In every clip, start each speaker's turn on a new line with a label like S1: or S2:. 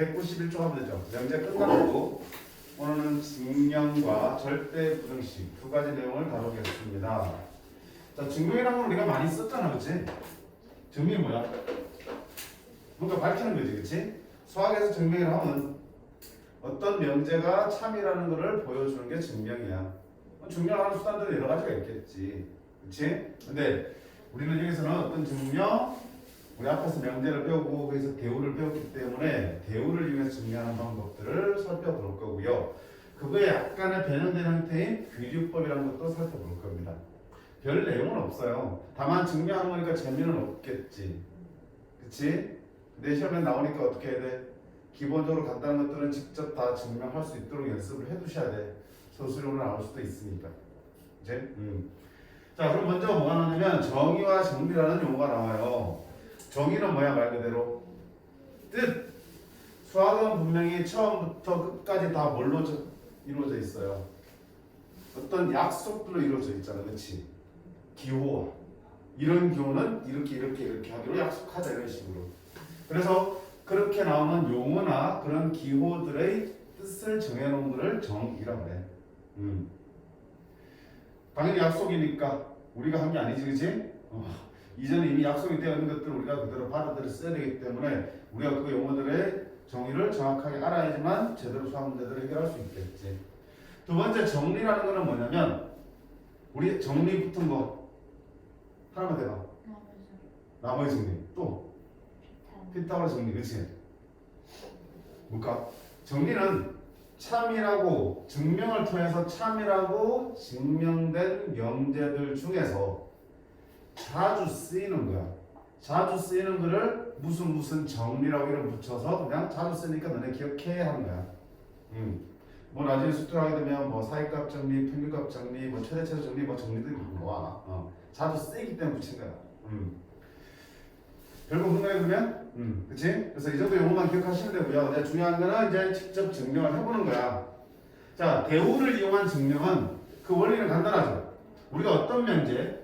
S1: 191쪽 하면 되죠. 명제 끝났고 오늘은 증명과 절대 부등식 두 가지 내용을 다루겠습니다. 자, 증명이라는 건 우리가 많이 썼잖아, 그치? 증명이 뭐야? 뭔가 밝히는 거지, 그치? 수학에서 증명이라 하면 어떤 명제가 참이라는 것을 보여주는 게 증명이야. 증명하는 수단들은 여러 가지가 있겠지, 그치? 근데 우리는 여기서는 어떤 증명, 우리 앞에서 명제를 배우고 거기서 대우를 배웠기 때문에 대우를 이용해서 증명하는 방법들을 살펴볼 거고요. 그거에 약간의 변형된 형태인 귀류법이라는 것도 살펴볼 겁니다. 별 내용은 없어요. 다만 증명하는 거니까 재미는 없겠지. 그치? 근데 시험에 나오니까 어떻게 해야 돼? 기본적으로 간단한 것들은 직접 다 증명할 수 있도록 연습을 해 두셔야 돼. 서술형으로 나올 수도 있으니까. 이제? 자, 그럼 먼저 뭐가 나오냐면 정의와 정리라는 용어가 나와요. 정의는 뭐야? 말 그대로 뜻. 수학은 분명히 처음부터 끝까지 다 뭘로 이루어져 있어요? 어떤 약속들로 이루어져 있잖아, 그렇지? 기호와 이런 기호는 이렇게 하기로 약속하자 이런 식으로. 그래서 그렇게 나오는 용어나 그런 기호들의 뜻을 정해놓은 것을 정의라고 해. 당연히 약속이니까 우리가 한 게 아니지, 그렇지? 이전에 이미 약속이 되어 있는 것들을 우리가 그대로 받아들여 써야 되기 때문에 우리가 그 용어들의 정의를 정확하게 알아야지만 제대로 수학 문제들을 해결할 수 있겠지. 두 번째 정리라는 거는 뭐냐면 우리 정리 붙은 거 하나만 대봐. 나머지 정리 또 피타고라 정리, 그치? 뭘까? 정리는 참이라고 증명을 통해서 참이라고 증명된 명제들 중에서 자주 쓰이는 거야. 자주 쓰이는 거를 무슨 정리라고 이름 붙여서 그냥 자주 쓰니까 너네 기억해 하는 거야. 뭐 나중에 수투하게 되면 뭐 사이값 정리, 평균값 정리, 뭐 최대최소 정리, 뭐 정리들이 나와. 자주 쓰이기 때문에 붙인 거야. 별거 없는가요 그러면? 그치? 그래서 이 정도 용어만 기억하시면 되고요. 근데 중요한 거는 이제 직접 증명을 해보는 거야. 자, 대우를 이용한 증명은 그 원리는 간단하죠. 우리가 어떤 명제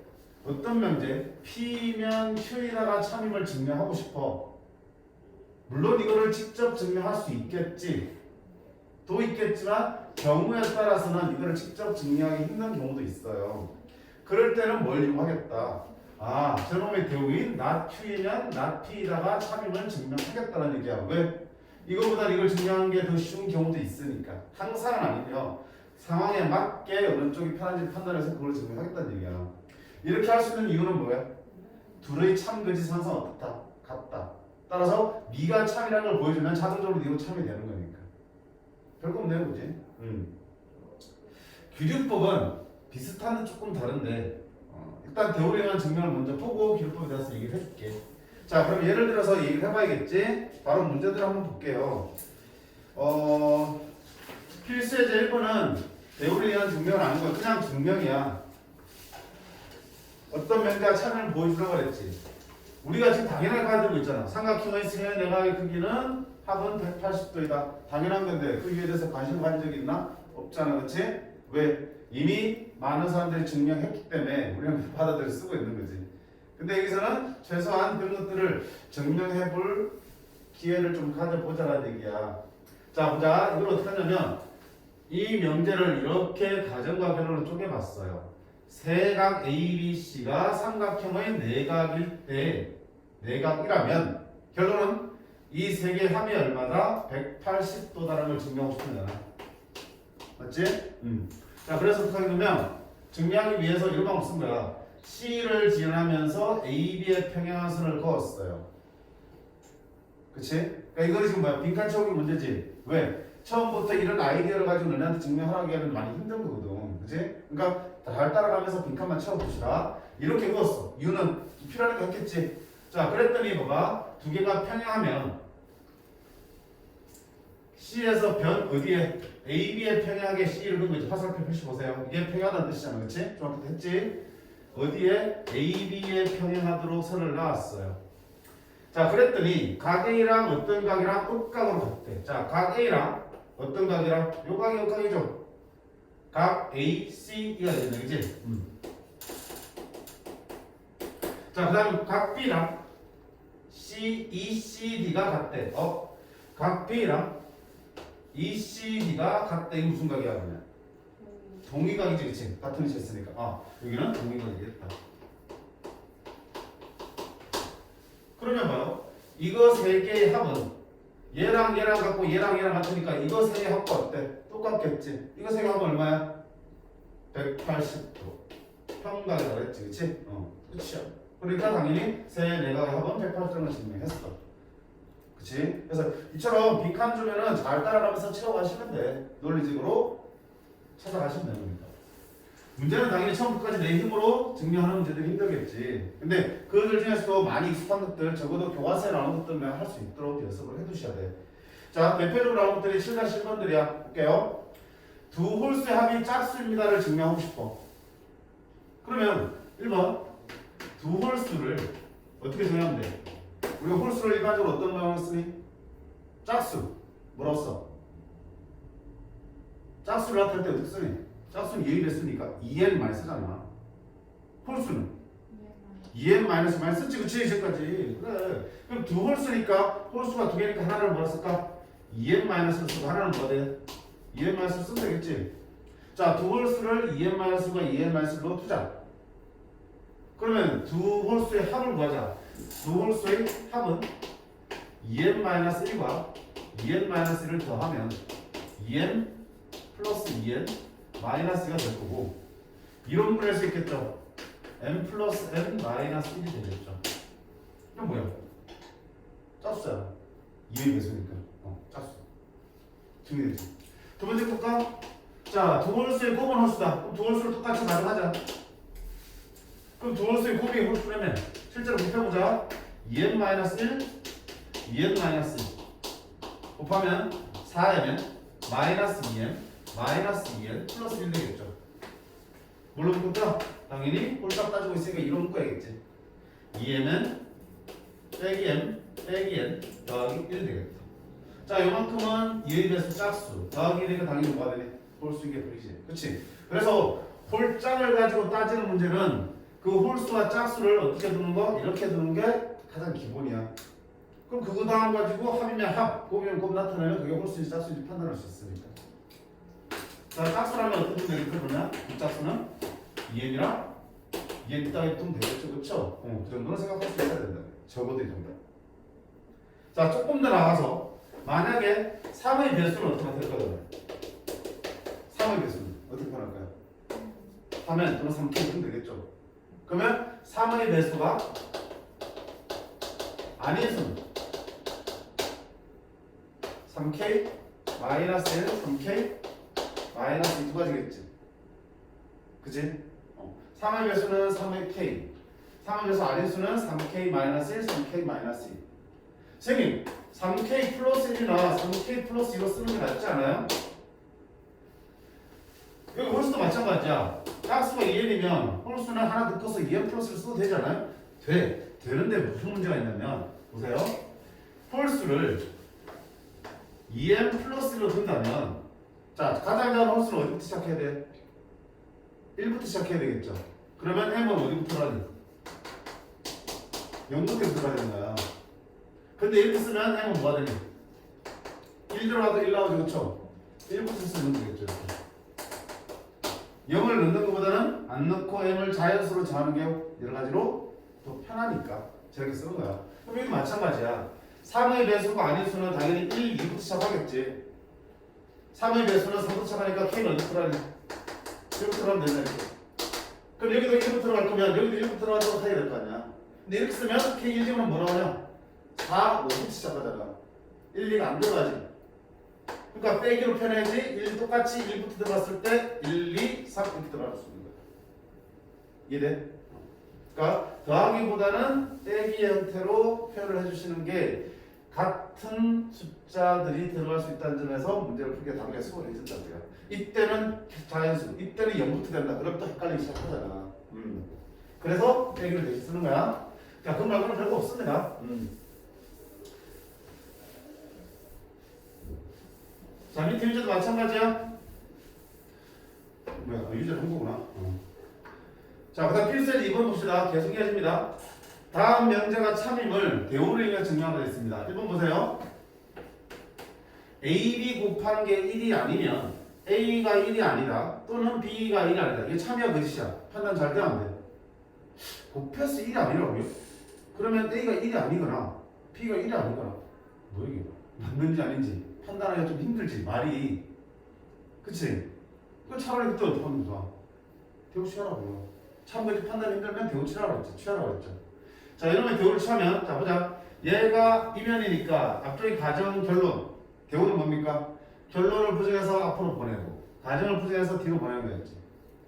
S1: P면 Q에다가 참임을 증명하고 싶어. 물론 이거를 직접 증명할 수 있겠지. 또 있겠지만 경우에 따라서는 이거를 직접 증명하기 힘든 경우도 있어요. 그럴 때는 뭘 이용하겠다. 저놈의 대우인 not Q이면 not P에다가 참임을 증명하겠다는 얘기야. 왜? 이거보다 이걸 증명하는 게 더 쉬운 경우도 있으니까. 항상은 아니며 상황에 맞게 어느 쪽이 편한지 판단해서 그걸 증명하겠다는 얘기야. 이렇게 할 수 있는 이유는 뭐야? 둘의 참거짓상은 어떻다? 같다. 따라서 네가 참이라는 걸 보여주면 자동적으로 네가 참이 되는 거니까. 별거 없네요, 그지? 규류법은 비슷한데 조금 다른데 일단 대우를 이용한 증명을 먼저 보고 규류법에 대해서 얘기를 해줄게. 자, 그럼 예를 들어서 얘기를 해봐야겠지? 바로 문제들 한번 볼게요. 필수의 제 1번은 대우를 이용한 증명을 아는 건 그냥 증명이야. 어떤 명제가 참여를 보여주라고 그랬지. 우리가 지금 당연하게 가지고 있잖아. 삼각형의 세 내각의 크기는 합은 180도이다. 당연한 건데 그 이유에 대해서 관심 가진 적이 있나? 없잖아, 그렇지? 왜? 이미 많은 사람들이 증명했기 때문에 우리는 받아들여 쓰고 있는 거지. 근데 여기서는 최소한 그런 것들을 증명해 볼 기회를 좀 가져보자라는 얘기야. 자, 보자. 이걸 어떻게 하냐면 이 명제를 이렇게 가정과 결론으로 쪼개봤어요. 세각 ABC가 삼각형의 내각일 때 내각이라면 결론은 이 세 개의 합이 얼마다? 180도다라는 걸 증명하고 싶은 거잖아. 맞지? 자, 그래서 어떻게 하냐면 증명하기 위해서 이런 방법 쓴 거야. C를 지나면서 AB의 평행한선을 그었어요. 그치? 그러니까 이거는 지금 뭐야? 빈칸 채우기 문제지. 왜? 처음부터 이런 아이디어를 가지고 너네한테 증명하라고 하면 많이 힘든 거거든. 그치? 그러니까 잘 따라가면서 빈칸만 채워봅시다. 이렇게 그었어. 이유는 필요하니까 했겠지. 자, 그랬더니 봐봐. 두 개가 평행하면 C에서 변 어디에? AB에 평행하게 C를 그은 거지. 화살표 표시 보세요. 이게 평행하다는 뜻이잖아. 그치? 정확히 했지? 어디에? AB에 평행하도록 선을 놔왔어요. 자, 그랬더니 각 A랑 어떤 각이랑 끝각으로 같대. 자, 각 A랑 어떤 각이랑? 요 각이 요 각이죠. 각 A, C가 되네, 그치? 자, 그 다음 각 B랑 C, E, C, D가 같대. 각 B랑 ECD가 각 A이 무슨 각이야 그러면? 동의각이지 그치? 같은 위치에 있으니까 여기는 동의각이겠다. 그러면 봐요. 이거 세 개의 합은 얘랑 얘랑 같고 얘랑 얘랑 같으니까 이거 세 개 합과 어때? 똑같겠지? 이거 세 개 합은 얼마야? 180도 평각이라고 그랬지 그치? 끝이야. 그러니까 당연히 세 내각의 합은 180도를 증명했어. 그치? 그래서 이처럼 빅한 주면은 잘 따라가면서 채워가시면 돼. 논리적으로 찾아가시면 되는 겁니다. 문제는 당연히 처음부터까지 내 힘으로 증명하는 문제들이 힘들겠지. 근데 그들 중에서도 많이 익숙한 것들, 적어도 교과서에 나오는 것들만 할 수 있도록 연습을 해두셔야 돼. 자, 대표적으로 나오는 것들이 7-1번들이야. 볼게요. 두 홀수의 합이 짝수입니다를 증명하고 싶어. 그러면 1번 두 홀수를 어떻게 정의하면 돼? 우리가 홀수를 일반적으로 어떤 모양으로 쓰니? 짝수. 뭐라고 써? 짝수를 나타낼 때 어떻게 쓰니? 짝수는 예의 됐으니까 2n 많이 쓰잖아. 홀수는 2n 마이너스 많이 썼지 그치 이제까지. 그래. 그럼 두 홀수니까 홀수가 두 개니까 하나를 뭐라 쓸까? 2n 마이너스를 쓰고 하나는 뭐가 돼? 2n 마이너스를 쓰면 되겠지. 자, 두 홀수를 2n 마이너스과 2n 마이너스를 넣어두자. 그러면 두 홀수의 합을 구하자. 두 홀수의 합은 2n 마이너스 1과 2n 마이너스 1을 더하면 2n 플러스 2n 마이너스가 될 거고 이론분할 수 있겠죠. n 플러스 n 마이너스 1이 되겠죠. 이건 뭐야? 짝수잖아. 2의 배수니까. 짝수. 증명되지. 두 번째 볼까? 자, 두 홀수의 곱은 홀수다. 그럼 두 홀수를 똑같이 가져가자. 그럼 두 홀수의 곱이 홀수라면 실제로 곱해보자. 2n 마이너스 1, 2n 마이너스 1 곱하면 4n은 마이너스 2n 마이너스 2n 플러스 1 되겠죠. 뭘로 묶을까? 당연히 홀값 따지고 있으니까 이로 묶어야겠지. 2n은 빼기 m 빼기 n 더하기 1 되겠다. 자, 요만큼은 2의 배수 짝수 더하기 1이니까 당연히 뭐가 되니? 홀수인 게 보이지. 그치? 그래서 홀짝을 가지고 따지는 문제는 그 홀수와 짝수를 어떻게 두는 거? 이렇게 두는 게 가장 기본이야. 그럼 그거 다음 가지고 합이면 합, 곱이면 곱 나타내면 그게 홀수인지 짝수인지 판단할 수 있으니까. 자, 짝수라면 어떻게 두면 되겠다 그러냐? 그 짝수는 2n이랑 2n 따위 두면 되겠죠, 그쵸? 그 정도는 생각할 수 있어야 된다. 적어도 이 정도. 자, 조금 더 나가서 만약에 3의 배수는 어떻게 나타낼까요? 3의 배수는 어떻게 나타날까요? 3n 또는 3k 두면 되겠죠. 그러면 3의 배수가 아닌 수는 3k 마이너스 1, 3k 마이너스 2 두 가지겠지. 그치? 3의 배수는 3의 k 3의 배수 아닌 수는 3k 마이너스 1, 3k 마이너스 2. 선생님 3k 플러스 1이나 3k 플러스 2로 쓰는 게 낫지 않아요? 여기 홀수도 마찬가지야. 짝수가 2n이면 홀수는 하나 묶어서 2n 플러스를 써도 되잖아요? 돼. 되는데 무슨 문제가 있냐면 보세요. 홀수를 2n 플러스로 둔다면 자, 가장 작은 홀수는 어디부터 시작해야 돼? 1부터 시작해야 되겠죠. 그러면 m은 어디부터 들어가야 돼? 0부터 들어가야 되는 거야. 근데 이렇게 쓰면 m은 뭐가 되니? 1 들어가도 1 나오죠, 그쵸? 1부터 쓰면 되겠죠. 이렇게. 0을 넣는 것보다는 안 넣고 m을 자연수로 정하는 게 여러 가지로 더 편하니까 저렇게 쓰는 거야. 그럼 여기 마찬가지야. 3의 배수가 아닌 수는 당연히 1, 2부터 시작하겠지. 3의 배수는 3부터 시작하니까 k는 어디서 들어가니? 1부터 들어가면 된다 이렇게. 그럼 여기도 1부터 들어갈 거면 여기도 1부터 들어가도록 하게 될 거 아니야. 근데 이렇게 쓰면 k 1제곱은 뭐라고 하냐? 4, 5부터 시작하잖아. 1, 2가 안 들어가지. 그러니까 빼기로 표현해야지 1 똑같이 1부터 들어갔을 때 1, 2, 3 이렇게 들어갈 수 있는 거야. 이해돼? 그러니까 더하기보다는 빼기 형태로 표현을 해주시는 게 같은 숫자들이 들어갈 수 있다는 점에서 문제를 풀기가 당연히 수월해진다고요. 이때는 자연수, 이때는 0부터 된다. 그럼 또 헷갈리기 시작하잖아. 그래서 빼기를 대신 쓰는 거야. 자, 그건 말고는 별거 없습니다. 자, 밑에 유제도 마찬가지야. 뭐야, 유제를 한 거구나. 자, 그 다음 필수의 2번 봅시다. 계속 이어집니다. 다음 명제가 참임을 대우를 이용해 증명하게 되어 있습니다. 1번 보세요. A, B 곱한 게 1이 아니면 A가 1이 아니다 또는 B가 1이 아니다. 이게 참이야 거짓이야? 판단 잘 돼야 안 돼? 곱해서 1이 아니라고요? 그러면 A가 1이 아니거나 B가 1이 아니거나 뭐 이게 맞는지 아닌지 판단하기가 좀 힘들지 말이. 그치? 그 차라리 그때 어떻게 하면 좋아? 대우 취하라고요. 참고로 판단 힘들면 대우 취하라고 했죠. 취하라고 했죠. 자 이러면 대우를 취하면 자 보자. 얘가 이면이니까 앞쪽에 가정 결론. 대우는 뭡니까? 결론을 부정해서 앞으로 보내고 가정을 부정해서 뒤로 보내는 거였지.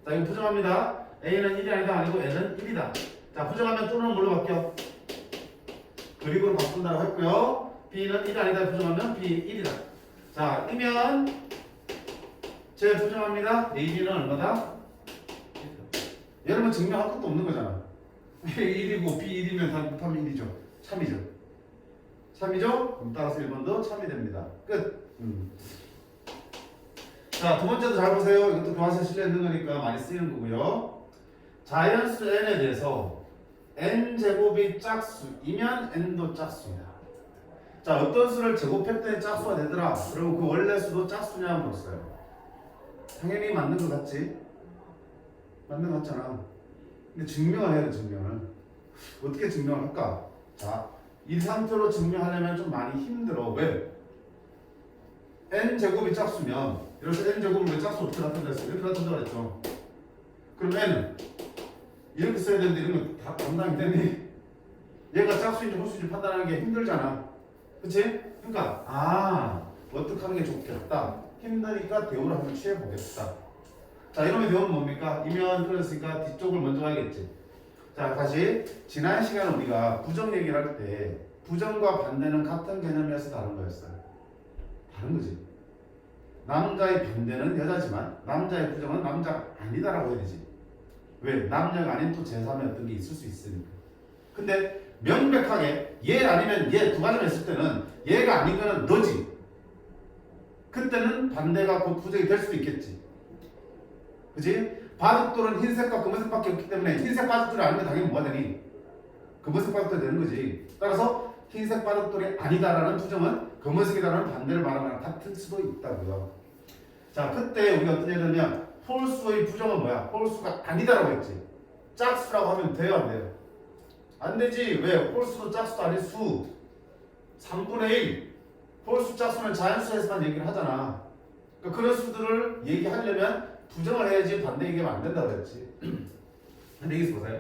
S1: 자 이거 부정합니다. A는 1이 아니다 아니고 N은 1이다. 자 부정하면 또는 뭘로 바뀌어? 그리고로 바꾼다고 했고요. B는 1이 아니다 부정하면 B 1이다. 자 이면 제 부정합니다. A, B는 얼마다? 여러분 증명할 것도 없는 거잖아. A 1이고 B 1이면 다 곱하면 1이죠. 참이죠. 참이죠? 그럼 따라서 1번도 참이 됩니다. 끝. 자, 두 번째도 잘 보세요. 이것도 교과서에 실려 있는 거니까 많이 쓰이는 거고요. 자연수 n에 대해서 n제곱이 짝수이면 n도 짝수입니다. 자, 어떤 수를 제곱했더니 짝수가 되더라. 그리고 그 원래 수도 짝수냐 물었어요. 당연히 맞는 것 같지? 맞는 것 같잖아. 근데 증명을 해야 돼, 증명을. 어떻게 증명을 할까? 자, 이 상태로 증명하려면 좀 많이 힘들어. 왜? n제곱이 짝수면 이렇게 n제곱을 왜 짝수 어떻게 나타낸다 했어? 이렇게 나타낸다 그랬죠. 그럼 n은 이렇게 써야 되는데 이런 거 다 감당이 되니? 얘가 짝수인지 홀수인지 판단하는 게 힘들잖아. 그치? 그러니까 어떻게 하는 게 좋겠다. 힘드니까 대우를 한번 취해보겠다. 자 이러면 대우는 뭡니까? 이면 그랬으니까 뒤쪽을 먼저 가야겠지. 자 다시 지난 시간에 우리가 부정 얘기를 할 때 부정과 반대는 같은 개념이어서 다른 거였어요. 다른 거지. 남자의 반대는 여자지만 남자의 부정은 남자가 아니다라고 해야 되지. 왜? 남녀가 아닌 또 제3의 어떤 게 있을 수 있으니까. 근데 명백하게 얘 아니면 얘 두 가지만 있을 때는 얘가 아닌 거는 너지. 그때는 반대가 곧 부정이 될 수도 있겠지. 그치? 바둑돌은 흰색과 검은색밖에 없기 때문에 흰색 바둑돌이 아니면 당연히 뭐가 되니? 검은색 바둑돌이 되는 거지. 따라서 흰색 바둑돌이 아니다라는 부정은 검은색이다라는 반대를 말하는 거랑 같을 수도 있다고요. 자, 그때 우리가 어떤 얘기를 하면 홀수의 부정은 뭐야? 홀수가 아니다라고 했지. 짝수라고 하면 돼요, 안 돼요? 안 되지. 왜? 홀수도 짝수도 아닌 수. 3분의 1. 홀수 짝수는 자연수에서만 얘기를 하잖아. 그러니까 그런 수들을 얘기하려면 부정을 해야지 반대 얘기하면 안 된다고 그랬지. 근데 여기서 보세요.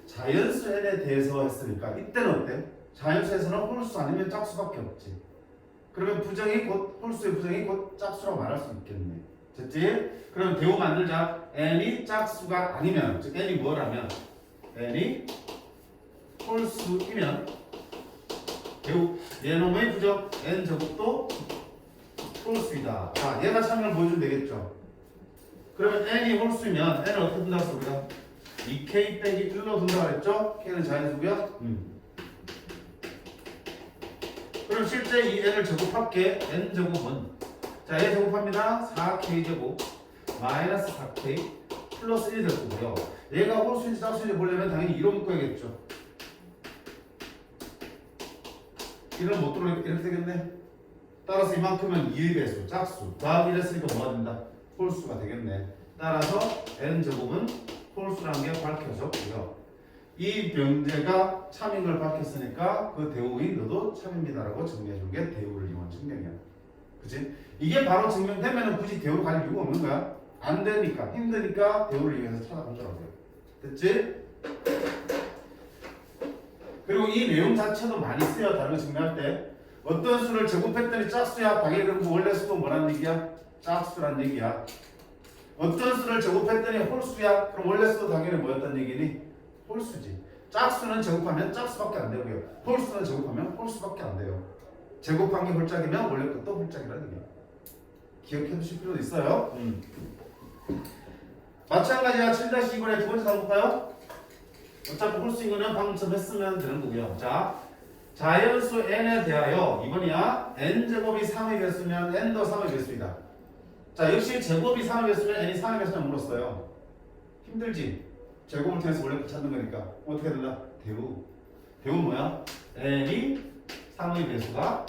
S1: 자연수 n에 대해서 했으니까 이때는 어때? 자연수에서는 홀수 아니면 짝수밖에 없지. 그러면 부정이 곧 홀수의 부정이 곧 짝수라고 말할 수 있겠네. 됐지? 그럼 대우 만들자. n이 짝수가 아니면 즉 n이 뭐라면 n이 홀수이면 대우 얘놈의 부정 n 제곱도 홀수이다. 자, 얘가 참여를 보여주면 되겠죠. 그러면 n이 홀수이면 n을 어떻게 둔다고 했어 우리가? 2k 빼기 1로 둔다고 했죠? k는 자연수고요. 그럼 실제 이 n을 제곱할게. n 제곱은 자, 얘 제곱합니다. 4k 제곱 마이너스 4k 플러스 1이 될 거고요. 얘가 홀수인지 짝수인지 보려면 당연히 2로 묶어야겠죠. 1은 못 들어오니까 이렇게 되겠네. 따라서 이만큼은 2의 배수, 짝수. 더하기 1 했으니까 뭐가 된다? 홀수가 되겠네. 따라서 n제곱은 홀수라는 게 밝혀졌고요. 이 명제가 참인 걸 밝혔으니까 그 대우인 너도 참입니다라고 정리해준 게 대우를 이용한 증명이야. 그치? 이게 바로 증명되면 굳이 대우로 갈 이유가 없는 거야. 안 되니까, 힘드니까 대우를 이용해서 찾아본 거라고요. 됐지? 그리고 이 내용 자체도 많이 쓰여. 다른 거 증명할 때 어떤 수를 제곱했더니 짝수야. 당연히 그럼 그 원래 수도 뭐라는 얘기야? 짝수란 얘기야. 어떤 수를 제곱했더니 홀수야. 그럼 원래 수도 당연히 뭐였단 얘기니? 홀수지. 짝수는 제곱하면 짝수밖에 안 되고요. 홀수는 제곱하면 홀수밖에 안 돼요. 제곱한 게 홀짝이면 원래 것도 홀짝이라는 얘기야. 기억해 두실 필요도 있어요. 마찬가지야. 7-2번의 두 번째 답 볼까요? 어차피 홀수인 거는 방금 했으면 되는 거고요. 자, 자연수 n에 대하여 이번이야. n제곱이 3의 개수면 n도 3의 개수이다. 자, 역시 제곱이 3의 개수면 n이 3의 개수냐 물었어요. 힘들지? 제곱을 통해서 원래 찾는 거니까 어떻게 된다? 대우. 대우 뭐야? n이 3의 개수가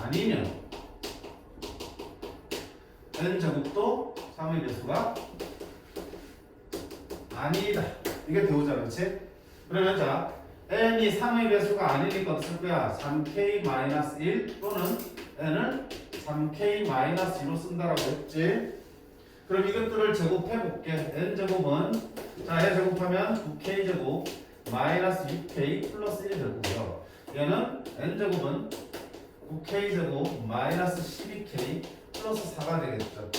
S1: 아니면 n제곱도 3의 배수가 아니다. 이게 대우잖아, 그렇지? 그러면 자, n이 3의 배수가 아니니까 어떻게 쓸 거야? 3k-1 또는 n을 3k-2로 쓴다라고 했지? 그럼 이것들을 제곱해볼게. n제곱은 자, 얘 제곱하면 9k제곱 마이너스 6k 플러스 1 될 거고요. 얘는 n제곱은 9k제곱 마이너스 12k 플러스 4가 되겠죠.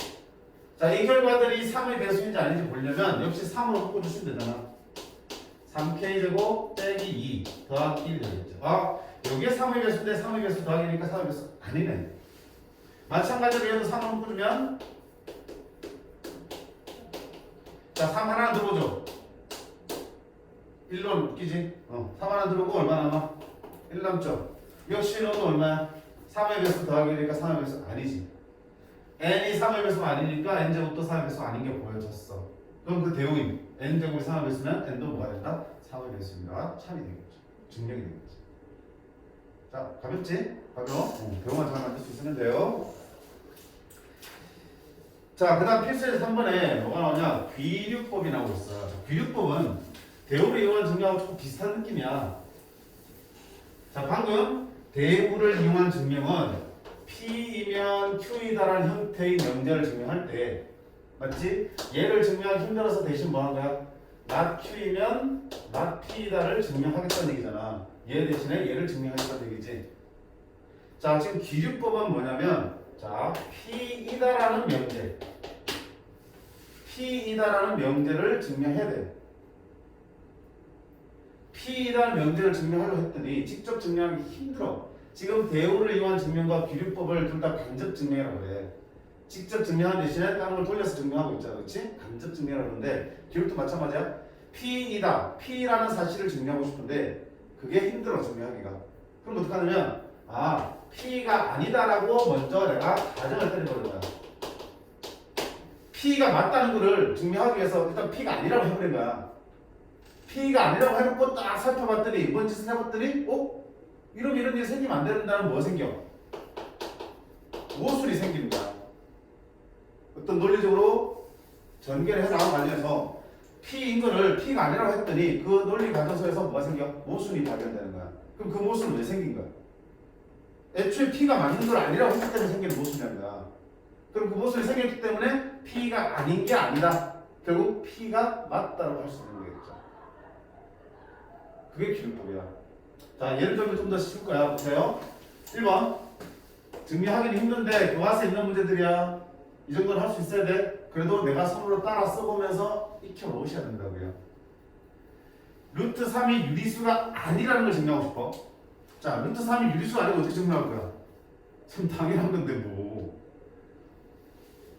S1: 자, 이 결과들이 3의 배수인지 아닌지 보려면 역시 3으로 바꿔주시면 되잖아. 3k제곱 빼기 2 더하기 1 되겠죠. 아, 여기에 3의 배수인데 3의 배수 더하기니까 3의 배수 아니네. 마찬가지로 얘도 3으로 바꿔주면 자, 3 하나 들어오죠. 1로 웃기지? 3 하나 들어오고 얼마 남아? 1 남죠. 역시 너도 얼마야? 3의 배수 더하기니까 3의 배수 아니지. n이 3의 배수가 아니니까 n제곱도 3의 배수가 아닌 게 보여졌어. 그럼 그 대우인 n제곱이 3의 배수면 n도 뭐가 된다? 3의 배수인가? 참이 되겠죠. 증명이 되겠지. 자, 가볍지? 가벼워? 배우만 잘 만들 수 있으면 돼요. 자, 그 다음 필수에서 3번에 뭐가 나오냐? 귀류법이 나오고 있어. 귀류법은 대우를 이용한 증명하고 조금 비슷한 느낌이야. 자, 방금 대우를 이용한 증명은 P이면 Q이다라는 형태의 명제를 증명할 때 맞지? 얘를 증명하기 힘들어서 대신 뭐 하는 거야? not Q이면 not P이다를 증명하겠다는 얘기잖아. 얘 대신에 얘를 증명하겠다는 얘기지. 자, 지금 기류법은 뭐냐면 자, P이다라는 명제 P이다라는 명제를 증명해야 돼. P이다라는 명제를 증명하려고 했더니 직접 증명하기 힘들어. 지금 대우를 이용한 증명과 기류법을 둘 다 간접 증명이라고 그래. 직접 증명하는 대신에 다른 걸 돌려서 증명하고 있잖아. 그렇지? 간접 증명이라고 하는데 기류도 마찬가지야. P이다. P라는 사실을 증명하고 싶은데 그게 힘들어 증명하기가. 그럼 어떻게 하냐면 아, P가 아니다라고 먼저 내가 가정을 때려버린 거야. P가 맞다는 거를 증명하기 위해서 일단 P가 아니라고 해버린 거야. P가 아니라고 해놓고 딱 살펴봤더니 이번 짓을 해봤더니 이런 일이 생기면 안 된다는 뭐 생겨? 모순이 생기는 거야. 어떤 논리적으로 전개를 해나가는 과정에서 P인 거를 P가 아니라고 했더니 그 논리 과정에서 뭐가 생겨? 모순이 발견되는 거야. 그럼 그 모순은 왜 생긴 거야? 애초에 P가 맞는 걸 아니라고 했기 때문에 생기는 모순이라는 거야. 그럼 그 모순이 생겼기 때문에 P가 아닌 게 아니다. 결국 P가 맞다고 할 수 있는 거겠죠. 그게 기류법이야. 자, 예를 들면 좀 더 쉬울 거야. 보세요. 1번. 증명하기는 힘든데 교과서에 있는 문제들이야. 이 정도는 할 수 있어야 돼. 그래도 내가 손으로 따라 써보면서 익혀 놓으셔야 된다고요. 루트 3이 유리수가 아니라는 걸 증명하고 싶어. 자, 루트 3이 유리수가 아니고 어떻게 증명할 거야? 참 당연한 건데 뭐.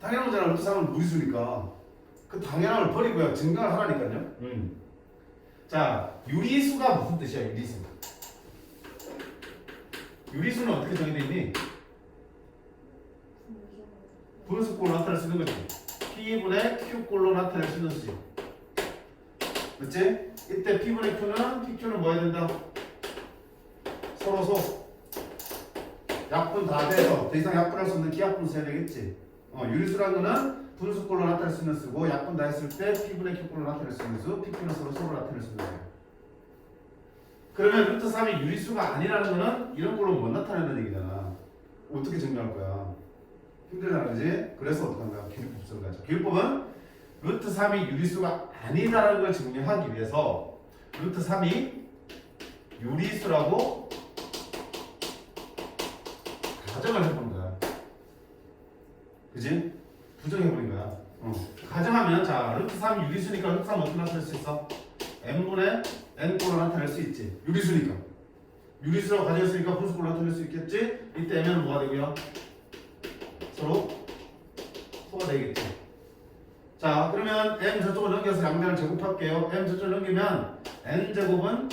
S1: 당연한 거잖아. 루트 3은 무리수니까. 그 당연함을 버리고요. 증명을 하라니까요. 자, 유리수가 무슨 뜻이야? 유리수. 유리수는 어떻게 정의되어 있니? 분수꼴로 나타낼 수 있는 거지. P분의 Q꼴로 나타낼 수 있는 수지. 그렇지? 이때 P분의 Q는 PQ는 뭐 해야 된다? 서로 약분 다 돼서 더 이상 약분할 수 없는 기약분 써야 되겠지. 유리수라는 거는 분수꼴로 나타낼 수 있는 수고 약분 다 했을 때 P분의 Q꼴로 나타낼 수 있는 수, PQ는 서로 나타낼 수 있는 수. 그러면 루트 3이 유리수가 아니라는 거는 이런 걸로 못 나타낸다는 얘기잖아. 어떻게 증명할 거야? 힘들잖아, 그지? 그래서 어떻게 하는 거야? 기류법 쓰는 거야. 기류법은 루트 3이 유리수가 아니다라는 걸 증명하기 위해서 루트 3이 유리수라고 가정을 해보는 거야. 그지? 부정해버린 거야. 가정하면 자, 루트 3이 유리수니까 루트 3 어떻게 나타낼 수 있어? n분의 n꼴로 나타낼 수 있지. 유리수니까. 유리수라고 가정했으니까 분수꼴로 나타낼 수 있겠지? 이때 m은 뭐가 되고요? 서로 소가 되겠지. 자, 그러면 m 저쪽으로 넘겨서 양변을 제곱할게요. m 저쪽으로 넘기면 n제곱은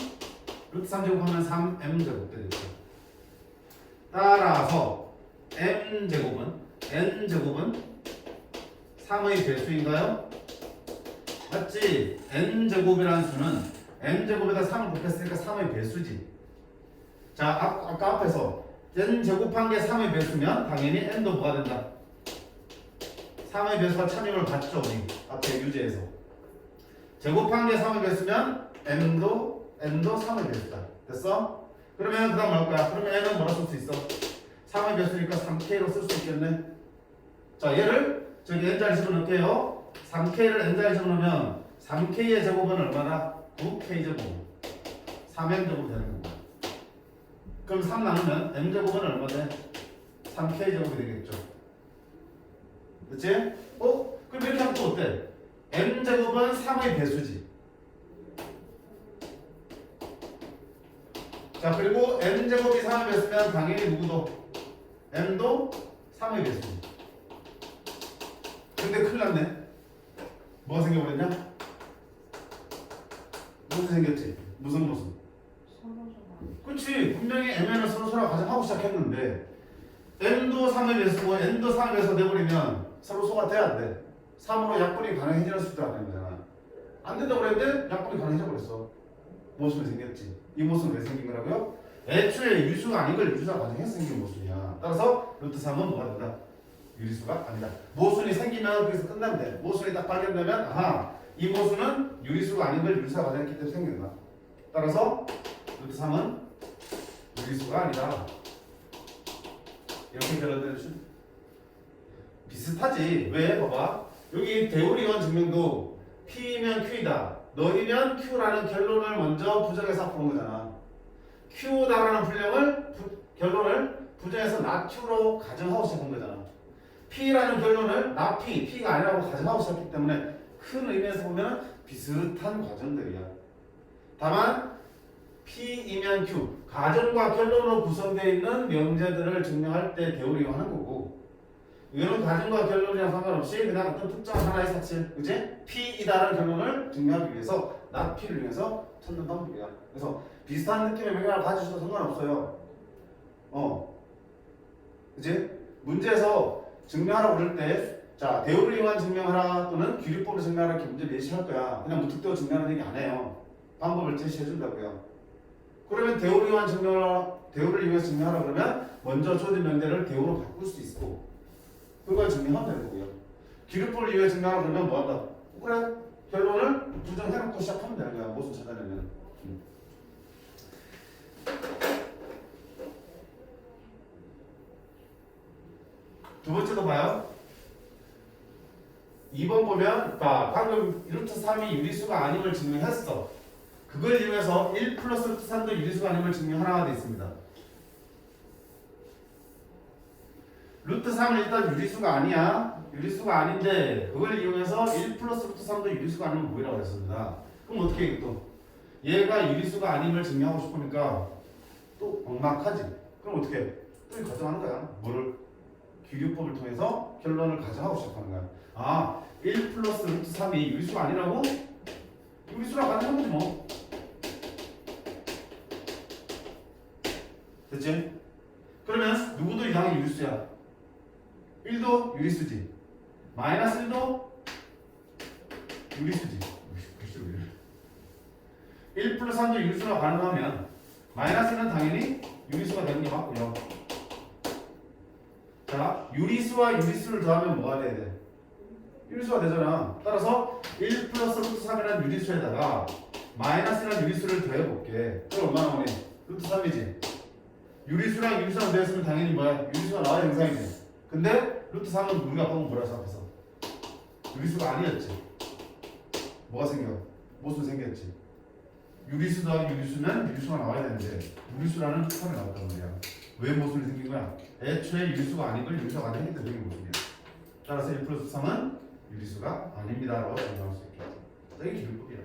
S1: 루트 3제곱하면 3m제곱 되겠죠. 따라서 n제곱은 3의 배수인가요? 맞지? n제곱이라는 수는 m제곱에다 3을 곱했으니까 3의 배수지. 자, 아까 앞에서 n 제곱한 게 3의 배수면 당연히 n도 뭐가 된다? 3의 배수가 참임을 받죠. 우리 앞에 유제에서 제곱한 게 3의 배수면 n도 3의 배수다. 됐어? 그러면 그 다음 뭐 할 거야? 그러면 n은 뭐라 쓸 수 있어? 3의 배수니까 3k로 쓸 수 있겠네. 자, 얘를 저기 n자리 집어넣을게요. 3k를 n자리 집어넣으면 3k의 제곱은 얼마나? 9k 제곱 3n 제곱 되는 거고. 그럼 3 나누면 n 제곱은 얼마 돼? 3k 제곱이 되겠죠. 그치? 그럼 이렇게 하면 또 어때? n 제곱은 3의 배수지. 자, 그리고 n 제곱이 3의 배수면 당연히 누구도 n도 3의 배수지. 근데 큰일 났네. 뭐가 생겨버렸냐? 무슨 생겼지? 무슨 그렇지. 분명히 mn은 서로 가정하고 시작했는데 n도 3의 배수고 n도 3의 배수가 돼버리면 서로 소가 돼야 안 돼. 3으로 약분이 가능해질 수도 안 되잖아. 안 된다고 그랬는데 약분이 가능해져 버렸어. 모순이 생겼지. 이 모순은 왜 생긴 거라고요? 애초에 유수가 아닌 걸 유수가 가정해서 생긴 모순이야. 따라서 루트 3은 뭐가 된다? 유리수가 아니다. 모순이 생기면 그래서 끝난대. 모순이 딱 발견되면 아하, 이 모순은 유리수가 아닌 걸 유리수가 가정했기 때문에 생긴다. 따라서 루트 3은 유리수가 아니다. 이렇게 결론되는 비슷하지. 왜? 봐봐. 여기 대우리원 증명도 P면 Q이다. 너희면 Q라는 결론을 먼저 부정해서 푸는 거잖아. Q다라는 결론을 부정해서 not Q로 가정하고 시작한 거잖아. P라는 결론을 not P, P가 아니라고 가정하고 시작했기 때문에 큰 의미에서 보면 비슷한 과정들이야. 다만 P이면 Q, 가정과 결론으로 구성되어 있는 명제들을 증명할 때 대우를 이용하는 거고, 이거는 가정과 결론이랑 상관없이 그냥 어떤 특정 하나의 사실, 그지? P이다라는 결론을 증명하기 위해서 not P를 이용해서 찾는 방법이야. 그래서 비슷한 느낌의 명령을 가지셔도 상관없어요. 그지? 문제에서 증명하라고 그럴 때, 자, 대우를 이용한 증명하라 또는 규律법으로 증명하라 이렇게 문제 예시할 거야. 그냥 무턱대고 증명하는 얘기 안 해요. 방법을 제시해 준다고요. 그러면 대우를 이용해서 증명하라 그러면 먼저 주어진 명제를 대우로 바꿀 수 있고, 그걸 증명하면 되는 거고요. 규律법을 이용해서 증명하라 그러면 뭐 한다? 그래, 결론을 부정해놓고 시작하면 되는 거야. 모순 찾아내면. 두 번째도 봐요. 2번 보면 방금 루트 3이 유리수가 아님을 증명했어. 그걸 이용해서 1 플러스 루트 3도 유리수가 아님을 증명하라가 되어 있습니다. 루트 3은 일단 유리수가 아니야. 유리수가 아닌데 그걸 이용해서 1 플러스 루트 3도 유리수가 아니면 뭐라고 했습니다. 그럼 어떻게 해 또? 얘가 유리수가 아님을 증명하고 싶으니까 또 막막하지. 그럼 어떻게 해? 또 가정하는 거야. 뭐를? 규律법을 통해서 결론을 가정하고 시작하는 거야. 아, 1 플러스 루트 3이 유리수가 아니라고? 유리수라 가정한 거지 뭐. 됐지? 그러면 누구도 이상의 유리수야. 1도 유리수지. 마이너스 1도 유리수지. 1 플러스 3도 유리수가 가능하면 마이너스 1은 당연히 유리수가 되는 게 맞고요. 자, 유리수와 유리수를 더하면 뭐가 돼야 돼? 유리수가 되잖아. 따라서 1 플러스 루트 3이라는 유리수에다가 마이너스라는 유리수를 더해볼게. 그럼 얼마나 오니? 루트 3이지. 유리수랑 유리수랑 더했으면 당연히 뭐야? 유리수가 나와야 정상이지. 근데 루트 3은 우리가 보면 뭐라 생각해서? 유리수가 아니었지. 뭐가 생겨? 모순 생겼지. 유리수 더하기 유리수면 유리수가 나와야 되는데 유리수라는 특성이 나왔단 말이야. 왜 모순이 생긴 거야? 애초에 유리수가 아닌 걸 유리수가 아닌 게 생긴 모순이야. 따라서 1 플러스 3은 유리수가 아닙니다 라고 정리할 수 있겠지. 이게 규율법이야.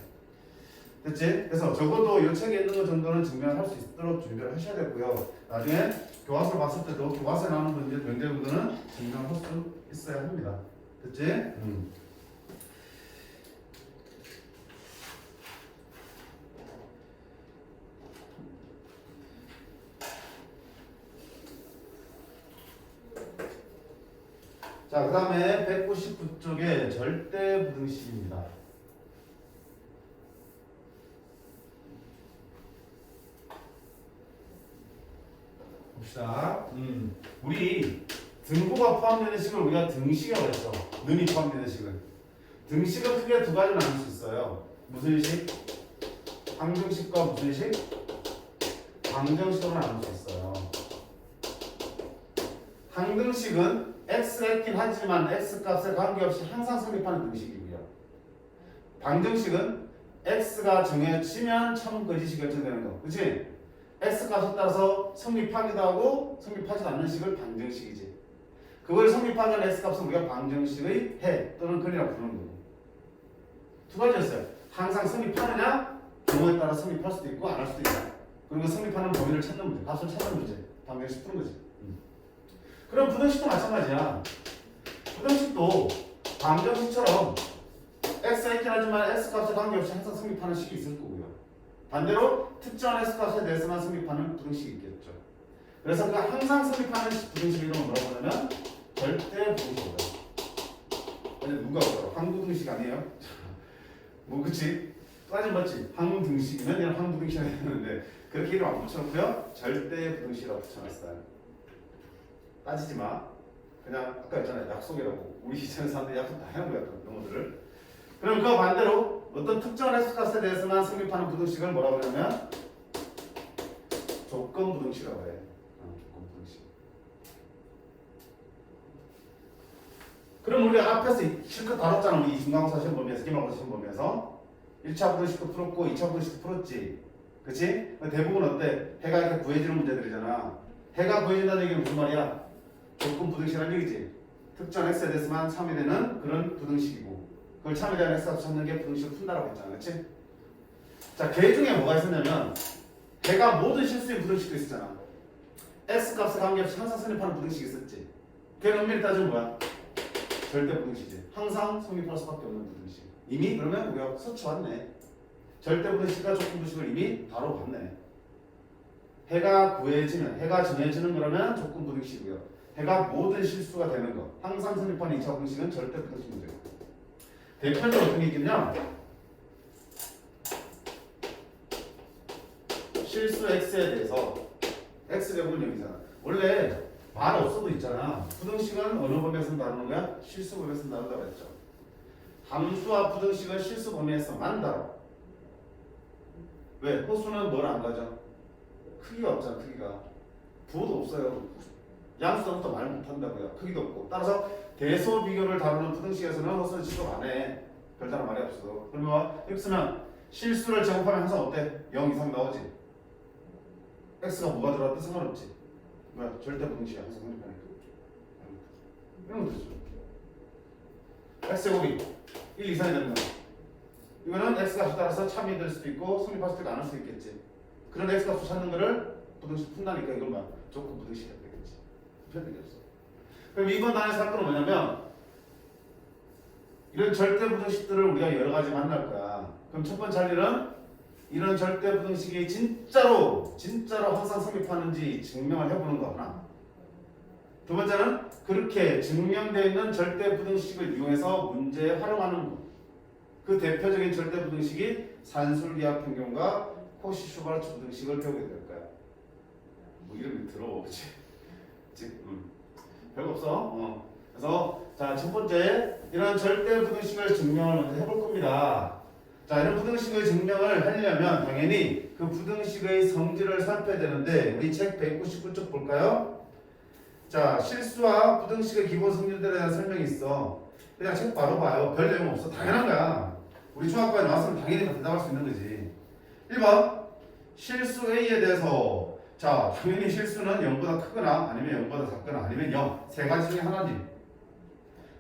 S1: 됐지? 그래서 적어도 이 책에 있는 것 정도는 증명할 수 있도록 준비를 하셔야 되고요. 나중에 교과서를 봤을 때도 교과서에 나오는 문제들은 증명할 수 있어야 합니다. 됐지? 자, 그 다음에 199쪽에 절대부등식입니다. 봅시다. 우리 등호가 포함되는 식을 우리가 등식이라고 했죠. 는이 포함되는 식을. 등식은 크게 두 가지로 나눌 수 있어요. 무슨 식? 항등식과 무슨 식? 방정식으로 나눌 수 있어요. 항등식은 x했긴 하지만 x 값에 관계없이 항상 성립하는 등식이고요. 방정식은 x가 정해지면 처음까지 결정되는 거. 그치? x 값에 따라서 성립하기도 하고 성립하지 않는 식을 방정식이지. 그걸 성립하는 x 값은 우리가 방정식의 해 또는 근이라고 부르는 거고. 두 가지였어요. 항상 성립하느냐, 경우에 따라 성립할 수도 있고 안 할 수도 있다. 그리고 성립하는 범위를 찾는 문제, 값을 찾는 문제, 방정식 푸는 거지. 그럼 부등식도 마찬가지야. 부등식도 방정식처럼 x가 있긴 하지만 x 값에 관계없이 항상 성립하는 식이 있을 거고요. 반대로 특정한 x 값에 대해서만 성립하는 부등식이 있겠죠. 그래서 그 항상 성립하는 부등식 이름은 뭐라고 하냐면 절대 부등식이에요. 근데 누가 그래요? 항부등식 아니에요? 뭐 그치? 따지 맞지? 항등식이면 그냥 항부등식이 되는데 그렇게 이름 안 붙여놓고요. 절대 부등식이라고 붙여놨어요. 따지지 마. 그냥 아까 했잖아요. 약속이라고. 우리 이전 사람들이 약속 다 해놓은 거야. 용어들을. 그럼 그 반대로 어떤 특정한 x 값에 대해서만 성립하는 부등식을 뭐라고 하냐면 조건 부등식이라고 해. 조건 부등식. 그럼 우리가 앞에서 실컷 다뤘잖아. 우리 중간고사 시험 범위에서, 기말고사 시험 범위에서 1차 부등식도 풀었고 2차 부등식도 풀었지. 그치? 대부분 어때? 해가 이렇게 구해지는 문제들이잖아. 해가 구해진다는 얘기는 무슨 말이야? 조건 부등식이라는 얘기지. 특정 x에 대해서만 참여되는 그런 부등식이고 그걸 참여되는 x값 찾는 게 부등식을 푼다라고 했잖아. 그치? 자, 걔 중에 뭐가 있었냐면 해가 모든 실수인 부등식도 있었잖아. x값에 관계없이 항상 성립하는 부등식이 있었지. 걔는 엄밀히 따지면 뭐야? 절대 부등식이지. 항상 성립할 수밖에 없는 부등식. 이미 그러면 우리가 서쳐왔네. 절대 부등식과 조건 부등식을 이미 다뤄봤네. 해가 구해지면, 해가 정해지는 거라면 조건 부등식이고요. 해가 모든 실수가 되는 거. 항상 성립하는 2차 부등식은 절대 부등식 문제고. 대표적으로 어떤 게 있겠냐? 실수 x에 대해서 x제곱은 0이잖아. 원래 말 없어도 있잖아. 부등식은 어느 범위에서 다루는 거야? 실수 범위에서 다룬다고 했죠. 함수와 부등식은 실수 범위에서만 다뤄. 왜? 호수는 뭘 안 가져? 크기가 없잖아. 크기가. 부호도 없어요. 양수부터 말 못한다고요. 크기도 없고. 따라서 대소 비교를 다루는 부등식에서는 호수는 지속 안 해. 별다른 말이 없어. 그러면 이렇게 쓰면 실수를 제곱하면 항상 어때? 0 이상 나오지. x가 뭐가 들어왔든 상관없지. 뭐야? 절대 부등식이야. 항상 성립하니까. 이런 거 되죠. x제곱이 1 이상이 되는 거야. 이거는 x값에 따라서 참이 될 수도 있고 성립할 수도 있고 안 할 수도 있겠지. 그런 x값을 찾는 거를 부등식 푼다니까 이걸 막 조건 부등식 해야 되겠지. 편하게 없어. 그럼 이번 단의 사건은 뭐냐면 이런 절대 부등식들을 우리가 여러 가지 만날 거야. 그럼 첫 번째 할 일은 이런 절대 부등식이 진짜로 항상 성립하는지 증명을 해보는 거구나. 두 번째는 그렇게 증명되어 있는 절대 부등식을 이용해서 문제에 활용하는 거. 그 대표적인 절대 부등식이 산술기하 평균과 코시-슈바르츠 부등식을 배우게 될 거야. 뭐 이름이 들어, 그치? 별거 없어. 그래서 자, 첫 번째 이런 절대 부등식을 증명을 먼저 해볼 겁니다. 자, 이런 부등식의 증명을 하려면 당연히 그 부등식의 성질을 살펴야 되는데 우리 책 199쪽 볼까요? 자, 실수와 부등식의 기본 성질들에 대한 설명이 있어. 그냥 책 바로 봐요. 별 내용 없어. 당연한 거야. 우리 중학교에 나왔으면 당연히 대답할 수 있는 거지. 1번 실수 A에 대해서 자, 당연히 실수는 0보다 크거나 아니면 0보다 작거나 아니면 0. 세 가지 중에 하나지.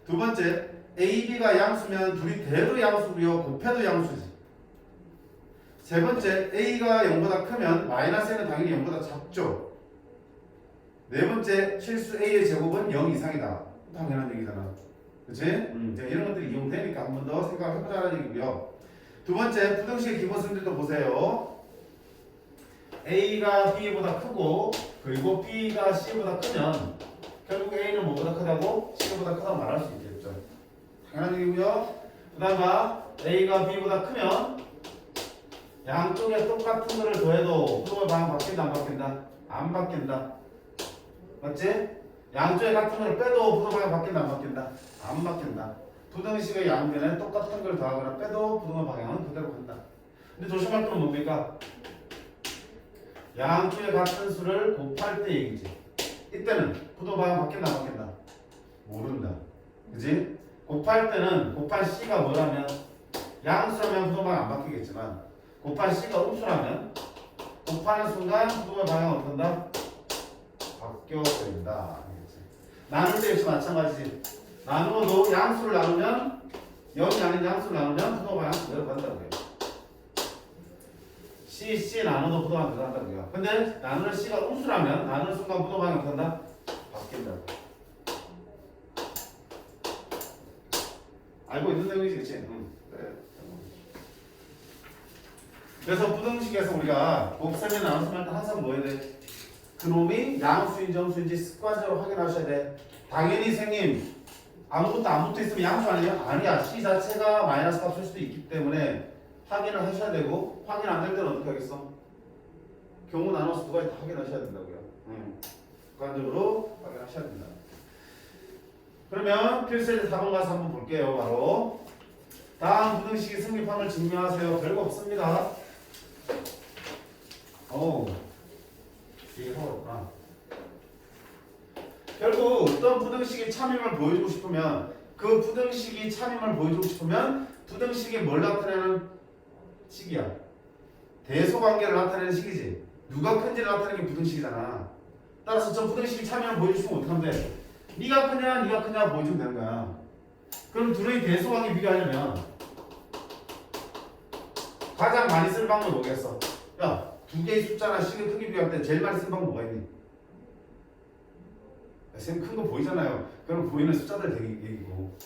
S1: 두 번째 A, B가 양수면 둘이 대도 양수고요. 곱해도 양수지. 세 번째 A가 0보다 크면 마이너스 A는 당연히 0보다 작죠. 네 번째 실수 A의 제곱은 0 이상이다. 당연한 얘기잖아. 그치? 이런 것들이 이용되니까 한 번 더 생각해보자는 얘기고요. 두 번째 부등식의 기본 성질도 보세요. A가 B보다 크고 그리고 B가 C보다 크면 결국 A는 뭐보다 크다고? C보다 크다고 말할 수 있겠죠. 당연한 얘기고요. 그 다음 A가 B보다 크면 양쪽에 똑같은 거를 더해도 프로의 방향 바뀐다 안 바뀐다? 안 바뀐다. 맞지? 양쪽에 같은 걸 빼도 부동방향 바뀐다 안 바뀐다? 안 바뀐다. 부등식의 양변에 똑같은 걸 더하거나 빼도 부동의 방향은 그대로 간다. 근데 조심할 건 뭡니까? 양쪽에 같은 수를 곱할 때 얘기지. 이때는 부동 방향 바뀐다 안 바뀐다? 모른다. 그지? 곱할 때는 곱한 C가 뭐라면 양수라면 부동 방향 안 바뀌겠지만 곱한 C가 음수라면 곱하는 순간 부동의 방향은 어떤다? 바뀌어버린다. 나눌 때 역시 마찬가지지. 나누어도 양수를 나누면 0이 아닌 양수를 나누면 부동 방향 그대로 간다고요. C 나눠도 부동방 들어간다고요. 근데 나누는 C가 음수라면 나누는 순간 부동방이 어떻게 한다? 바뀐다고. 알고 있는 내용이지, 그치? 그래. 그래서 부등식에서 우리가 곱셈에 나눠서 할 때 항상 뭐 해야 돼? 그놈이 양수인지 음수인지 습관적으로 확인하셔야 돼. 당연히 선생님 아무것도 안 붙어 있으면 양수 아니에요? 아니야. C 자체가 마이너스 값일 수도 있기 때문에 확인을 하셔야 되고 확인 안 될 때는 어떻게 하겠어? 경우 나눠서 두 가지 다 확인하셔야 된다고요. 객관적으로 확인하셔야 된다. 그러면 필수의 4번 가서 한번 볼게요. 바로 다음 부등식의 성립함을 증명하세요. 별거 없습니다. 이게 어렵구나. 결국 어떤 부등식의 참임을 보여주고 싶으면 그 부등식이 참임을 보여주고 싶으면 부등식이 뭘 나타내는 식이야. 대소관계를 나타내는 식이지. 누가 큰지를 나타내는 게 부등식이잖아. 따라서 저 부등식이 참임을 보여주시면 어떡하면 돼? 네가 크냐 네가 크냐 보여주면 되는 거야. 그럼 둘의 대소관계 비교하려면 가장 많이 쓰는 방법은 뭐겠어? 야, 두 개의 숫자나 식의 크기 비교할 때 제일 많이 쓰는 방법 뭐가 있니? 쌤 큰 거 보이잖아요. 그럼 보이는 숫자들 얘기고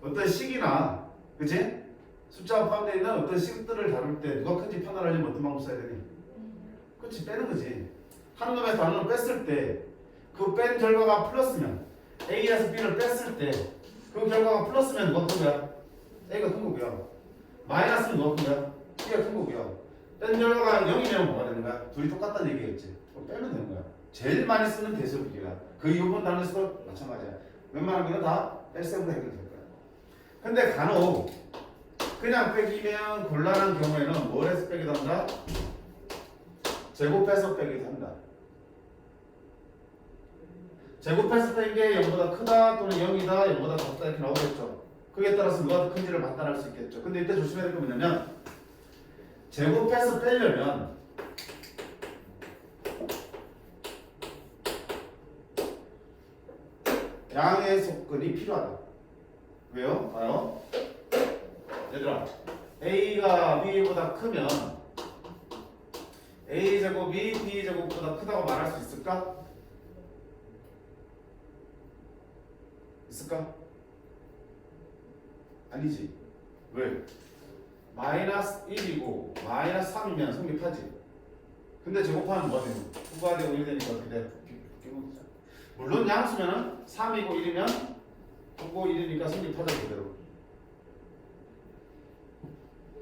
S1: 어떤 식이나 그치? 숫자가 포함되어 있는 어떤 식들을 다룰 때 누가 큰지 판단하려면 어떤 방법 써야 되니? 그치, 빼는 거지. 한 놈에서 다른 놈을 뺐을 때 그 뺀 결과가 플러스면 A에서 B를 뺐을 때 그 결과가 플러스면 누가 큰 거야? A가 큰 거고요. 마이너스면 누가 큰 거야? B가 큰 거고요. 뺀 결과가 0이면 뭐가 되는 거야? 둘이 똑같다는 얘기겠지. 그럼 빼면 되는 거야. 제일 많이 쓰는 대소 비교야. 그 이유분 단위수도 마찬가지야. 웬만한 거는 다 뺄셈으로 해결될 거야. 근데 간혹 그냥 빼기면 곤란한 경우에는 뭘 해서 빼기도 한다? 제곱해서 빼기도 한다. 제곱해서 뺀 게 0보다 크다 또는 0이다 0보다 작다 이렇게 나오겠죠. 그에 따라서 누가 더 큰지를 판단할 수 있겠죠. 근데 이때 조심해야 될 게 뭐냐면 제곱해서 빼려면 양의 속근이 필요하다. 왜요? 봐요. 얘들아, A가 B보다 크면 A제곱이 B제곱보다 크다고 말할 수 있을까? 있을까? 아니지. 왜? 마이너스 1이고 마이너스 3이면 성립하지. 근데 제곱하면 뭐가 되는 거야? 9가 되고 1이 되니까 어떻게 돼? 물론 양수면은 3이고 1이면 9고 1이니까 성립하자 그대로.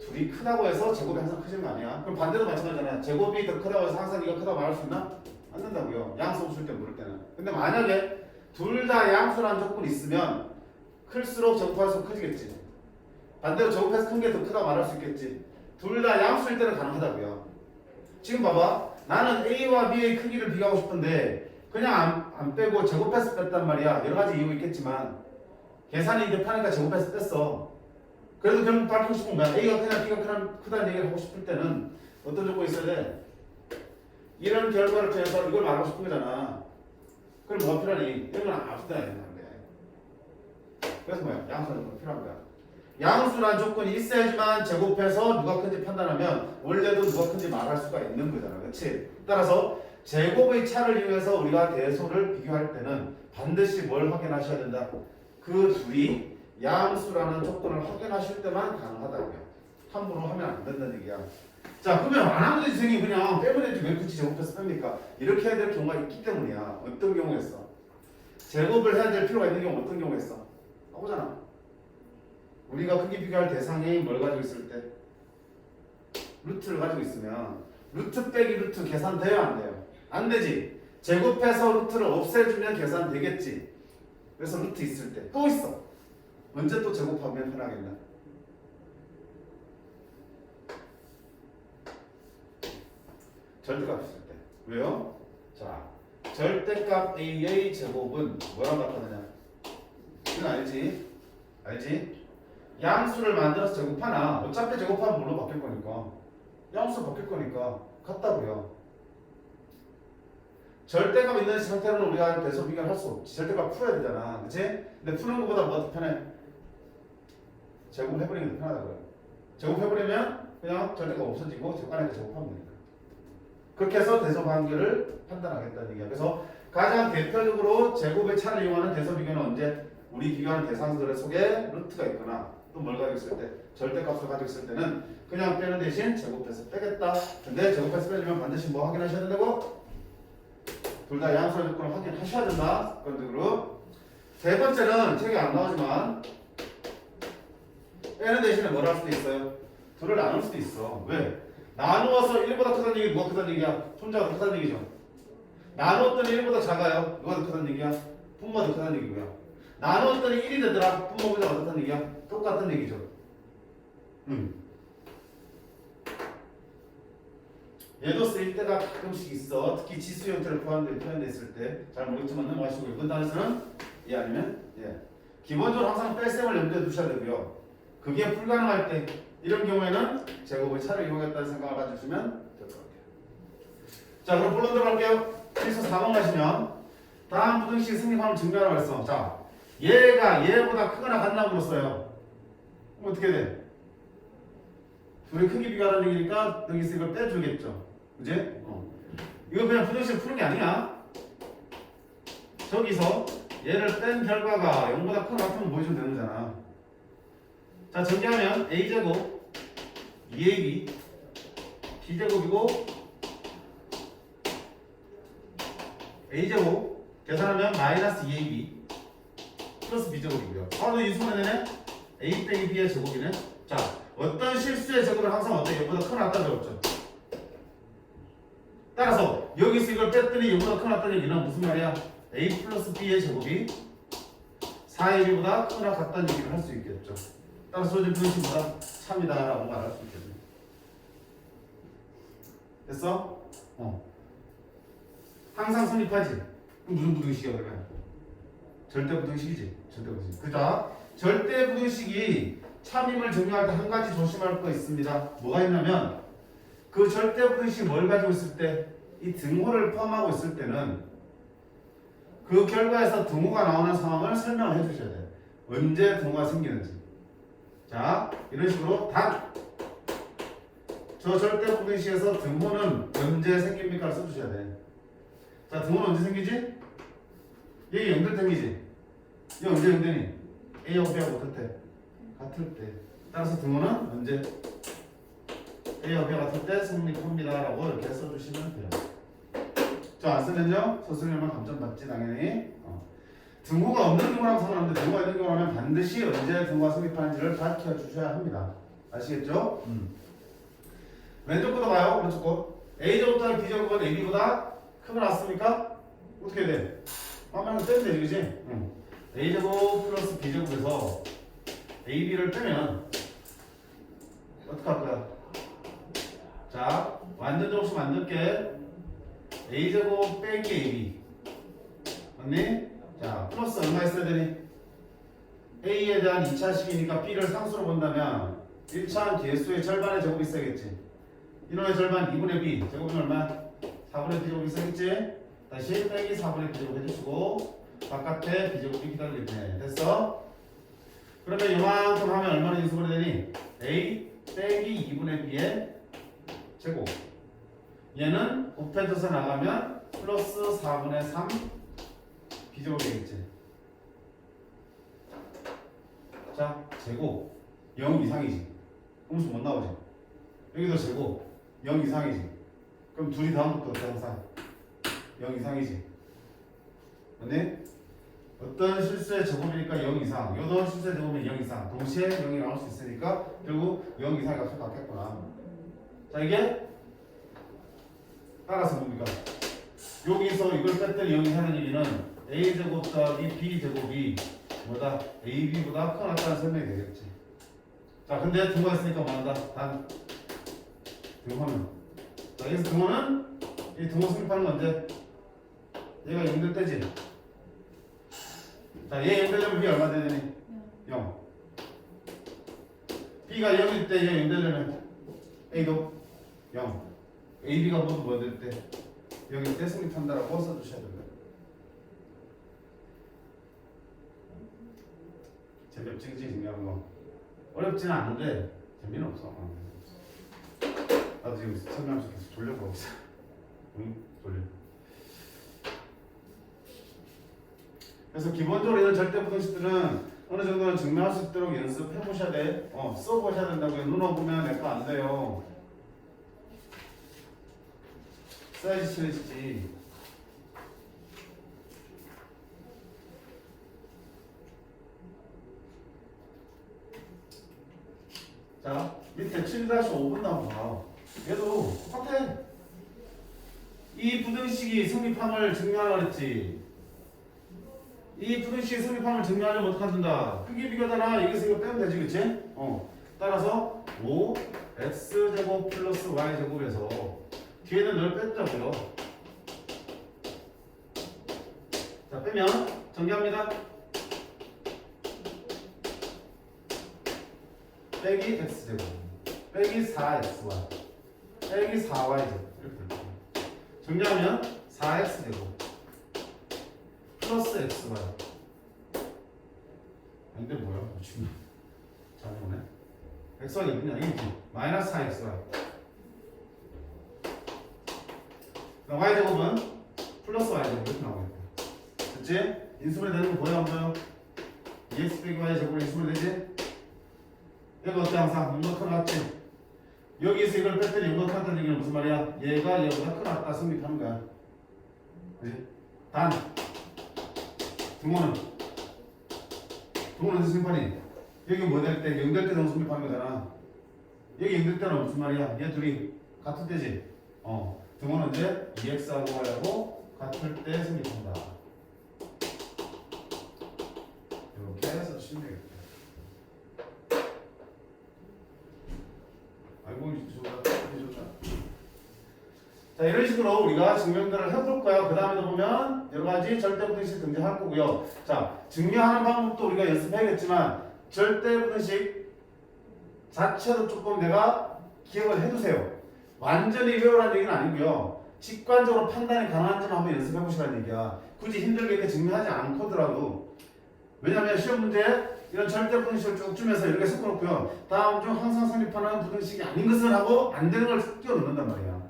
S1: 둘이 크다고 해서 제곱이 항상 크지는 거 아니야. 그럼 반대도 마찬가지잖아. 제곱이 더 크다고 해서 항상 네가 크다고 말할 수 있나? 안 된다고요. 양수 없을 때 모를 때는. 근데 만약에 둘 다 양수라는 조건이 있으면 클수록 제곱할수록 커지겠지. 반대로 제곱해서 큰 게 더 크다고 말할 수 있겠지. 둘 다 양수일 때는 가능하다고요. 지금 봐봐. 나는 A와 B의 크기를 비교하고 싶은데 그냥 안 빼고 제곱해서 뺐단 말이야. 여러 가지 이유 있겠지만 계산이 급하니까 제곱해서 뺐어. 그래도 결국 밝히고 싶은 거야. A가 크냐 B가 크다는 얘기를 하고 싶을 때는 어떤 조건이 있어야 돼? 이런 결과를 통해서 이걸 말하고 싶은 거잖아. 그럼 뭐가 필요하니? 이런 건 아무 때나 되는 건데. 그래서 뭐야? 양수라는 건 필요한 거야. 양수란 조건이 있어야지만 제곱해서 누가 큰지 판단하면 원래도 누가 큰지 말할 수가 있는 거잖아. 그렇지? 따라서 제곱의 차를 이용해서 우리가 대소를 비교할 때는 반드시 뭘 확인하셔야 된다? 그 둘이 양수라는 조건을 확인하실 때만 가능하다고요. 함부로 하면 안 된다는 얘기야. 자, 그러면 안 하면 되지. 선생님 그냥 빼면 되지. 왜 굳이 제곱해서 뺍니까? 이렇게 해야 될 경우가 있기 때문이야. 어떤 경우였어? 제곱을 해야 될 필요가 있는 경우 어떤 경우였어? 나오잖아. 우리가 크기 비교할 대상이 뭘 가지고 있을 때? 루트를 가지고 있으면 루트 빼기 루트 계산돼요 안 돼요? 안 되지. 제곱해서 루트를 없애주면 계산 되겠지. 그래서 루트 있을 때 또 있어. 언제 또 제곱하면 편하겠나? 절대값 있을 때. 왜요? 자, 절대값 a의 제곱은 뭐랑 같다느냐? 이건 알지? 알지? 양수를 만들어서 제곱하나 어차피 제곱하면 뭘로 바뀔 거니까 양수 바뀔 거니까 같다고요. 절대값 있는 상태로는 우리가 대소 비교할 수 없지. 절대값 풀어야 되잖아. 그치? 근데 푸는 것보다 뭐가 더 편해? 제곱해버리는 게 더 편하다고요. 제곱해버리면 그냥 절대값 없어지고 안에다 제곱하면 되니까. 그렇게 해서 대소 관계를 판단하겠다는 얘기야. 그래서 가장 대표적으로 제곱의 차를 이용하는 대소 비교는 언제? 우리 비교하는 대상들 속에 루트가 있거나 또 뭘 가지고 있을 때 절대값을 가지고 있을 때는 그냥 빼는 대신 제곱해서 빼겠다. 근데 제곱해서 빼려면 반드시 뭐 확인하셔야 된다고? 둘 다 양수의 조건을 확인하셔야 된다. 습관적으로. 세 번째는 책에 안 나오지만 빼는 대신에 뭘 할 수도 있어요? 둘을 나눌 수도 있어. 왜? 나누어서 1보다 크다는 얘기 누가 크다는 얘기야? 손자가 더 크다는 얘기죠. 나누었더니 1보다 작아요. 누가 더 크다는 얘기야? 분모가 더 크다는 얘기고요. 나누었더니 1이 되더라. 분모보다 어떻다는 얘기야? 똑같은 얘기죠. 얘도 쓰일 때가 가끔씩 있어. 특히 지수 형태를 표현됐을 때 잘 모르겠지만 넘어가시고 이번 단에서는 예 아니면 예. 기본적으로 항상 뺄셈을 염두에 두셔야 되고요. 그게 불가능할 때 이런 경우에는 제곱의 차를 이용했다는 생각을 가지시면 될 것 같아요. 자 그럼 본론 들어갈게요. 필수 4번 가시면 다음 부등식 승립함을 증명하라고 했어. 자 얘가 얘보다 크거나 같나 물었어요. 그럼 어떻게 돼? 둘이 크기 비교하라는 얘기니까 여기서 이걸 빼주겠죠. 그지? 이거 그냥 부등식 푸는 게 아니야. 저기서 얘를 뺀 결과가 0보다 크거나 같으면 보여주면 되는 거잖아. 자 정리하면 a제곱 2ab b제곱이고 a제곱 계산하면 마이너스 2ab 플러스 b제곱이고요. 바로 이수만 되네. a 빼기 b의 제곱이네. 자 어떤 실수의 제곱을 항상 어때? 0보다 크거나 같다 적었죠. 따라서 여기서 이걸 뺐더니 0보다 크거나 같다는 얘기는 무슨 말이야? a 플러스 b의 제곱이 4ab보다 크거나 같다는 얘기를 할 수 있겠죠. 따라서 소진 분식보다 참이다라고 말할 수 있겠네. 됐어? 항상 성립하지. 그럼 무슨 부등식이야 그러면? 절대 부등식이지. 절대 부등식. 그죠? 절대 부등식이 참임을 증명할 때 한 가지 조심할 거 있습니다. 뭐가 있냐면 그 절대 부등식이 뭘 가지고 있을 때 이 등호를 포함하고 있을 때는 그 결과에서 등호가 나오는 상황을 설명을 해주셔야 돼요. 언제 등호가 생기는지. 자 이런 식으로 단 저 절대 부등식에서 등호는 언제 생깁니까를 써주셔야 돼. 자 등호는 언제 생기지? 얘 연결등이지. 얘 언제 연결이? A하고 B하고 같을 때. 같을 때. 따라서 등호는 언제? A하고 B가 같을 때 성립합니다 라고 이렇게 써주시면 돼요. 자 안 쓰면요 서술형만 감점받지 당연히. 등호가 없는 경우랑 상관없는데 등호가 있는 경우라면 반드시 언제 등호가 성립하는지를 밝혀주셔야 합니다. 아시겠죠? 왼쪽 거도 봐요. 오른쪽 거. A제곱보다 B제곱은 AB보다 크거나 같습니까? 어떻게 돼? 한번 빼면 되지 그지? A제곱 플러스 B제곱에서 AB를 빼면 어떻게 할 거야? 자 완전 접수 만들게. A제곱 빼기 AB 맞니? 자 플러스 얼마 있어야 되니? A에 대한 2차식이니까 B를 상수로 본다면 1차 개수의 절반의 제곱이 있어야겠지. 이놈의 절반 2분의 B 제곱은 얼마? 4분의 B제곱이 있어야겠지? 다시 빼기 4분의 B제곱 해주시고 바깥에 B제곱이 기다리고 있네. 됐어? 그러면 이만큼 하면 얼마나 인수분해 되니? A 빼기 2분의 B의 제곱. 얘는 곱해져서 나가면 플러스 4분의 3 B제곱이 되겠지. 자 제곱 0 이상이지. 음수 못 나오지. 여기도 제곱 0 이상이지. 그럼 둘이 다음부터 어때 항상? 0 이상이지. 맞네? 어떤 실수의 제곱이니까 0 이상. 요도 실수의 제곱이면 0 이상. 동시에 0이 나올 수 있으니까 결국 0 이상의 값을 갖겠구나. 자 이게 따라서 뭡니까? 여기서 이걸 뺐더니 여기 하는 얘기는 a제곱 더하기 b제곱이 뭐다? ab보다 크거나 같다는 설명이 되겠지. 자, 근데 등호가 있으니까 뭐한다? 단 등호는. 자, 여기서 등호는 이 등호 성립하는 건데 얘가 0될 때지. 자, 얘 0되려면 b 얼마 돼야 되니? 0. b가 0일 때 얘 0되려면 a도 0. ab가 모두 뭐 될 때? 0일 때 성립한다라고 써주셔야 됩니다. 재미없지, 그치? 중요한 거. 어렵지는 않은데 재미는 없어. 나도 지금 설명하면서 계속 졸려보고 있어. 응? 졸려. 그래서 기본적으로 이런 절대부등식들은 어느 정도는 증명할 수 있도록 연습해 보셔야 돼. 써보셔야 된다고요. 눈 오면 내 거 안 돼요. 써야지 친해지지. 자, 밑에 7-5분 나와. 얘도 똑같아. 이 부등식이 성립함을 증명하라 그랬지. 이 부등식이 성립함을 증명하려면 어떻게 한다? 크기 비교잖아. 여기서 이거 빼면 되지, 그치? 따라서 5x제곱 플러스 y제곱에서 뒤에는 널 뺐자고요. 자, 빼면 정리합니다. 빼기 x제곱 빼기 4xy 빼기 4y제곱 이렇게 됩니다. 정리하면 4x제곱 플러스 xy. 근데 뭐야? 지금 잘 보네. xy가 있냐? 이거지. 마이너스 4xy. y제곱은 플러스 y제곱 이렇게 나오겠다. 그치? 인수분해 되는 거 보여 안 보여? 2x 빼기 y제곱으로 인수분해 되지? 얘가 어때? 항상 0보다 큰 낫지? 여기서 이걸 뺐더니 0보다 크다는 얘기는 무슨 말이야? 얘가 얘보다 큰 낫다 성립하는 거야. 그치? 단 등호는 어디서 성립하니? 여기 뭐 될 때? 0될 때 성립하는 거잖아. 여기 0될 때는 무슨 말이야? 얘 둘이 같을 때지? 등호는 이제 2x하고 y하고 같을 때 성립한다. 이렇게 해서 치면 되겠다. 아이고 좋다. 자, 이런 식으로 우리가 증명들을 해볼 거야. 그 다음에도 보면 여러 가지 절대부등식 등장할 거고요. 자, 증명하는 방법도 우리가 연습해야겠지만 절대부등식 자체도 조금 내가 기억을 해두세요. 완전히 외우라는 얘기는 아니고요. 직관적으로 판단이 가능한지만 한번 연습해 보시라는 얘기야. 굳이 힘들게 이렇게 증명하지 않고더라도. 왜냐면 시험 문제 이런 절대부등식을 쭉 주면서 이렇게 섞어놓고요. 다음 중 항상 성립하는 부등식이 아닌 것을 하고 안 되는 걸 끼워 넣는단 말이야.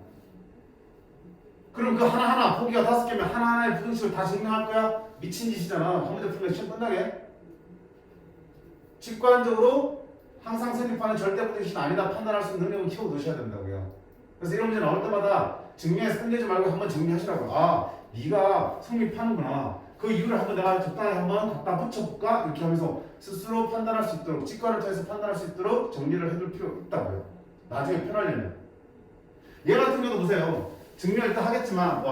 S1: 그럼 그 하나하나 보기가 5개면 하나하나의 부등식을 다 증명할 거야? 미친 짓이잖아. 컴퓨터 풀면 시험 끝나게. 직관적으로 항상 성립하는 절대부등식이 아니다 판단할 수 있는 능력을 키워 놓으셔야 된다고요. 그래서 이런 문제 나올 때마다 증명해서 끝내지 말고 한번 정리하시라고. 아, 네가 성립하는구나. 그 이유를 한번 내가 적당히 한번 갖다 붙여볼까? 이렇게 하면서 스스로 판단할 수 있도록, 직관을 통해서 판단할 수 있도록 정리를 해둘 필요가 있다고요. 나중에 편하려면. 얘 같은 경우도 보세요. 증명 일단 하겠지만,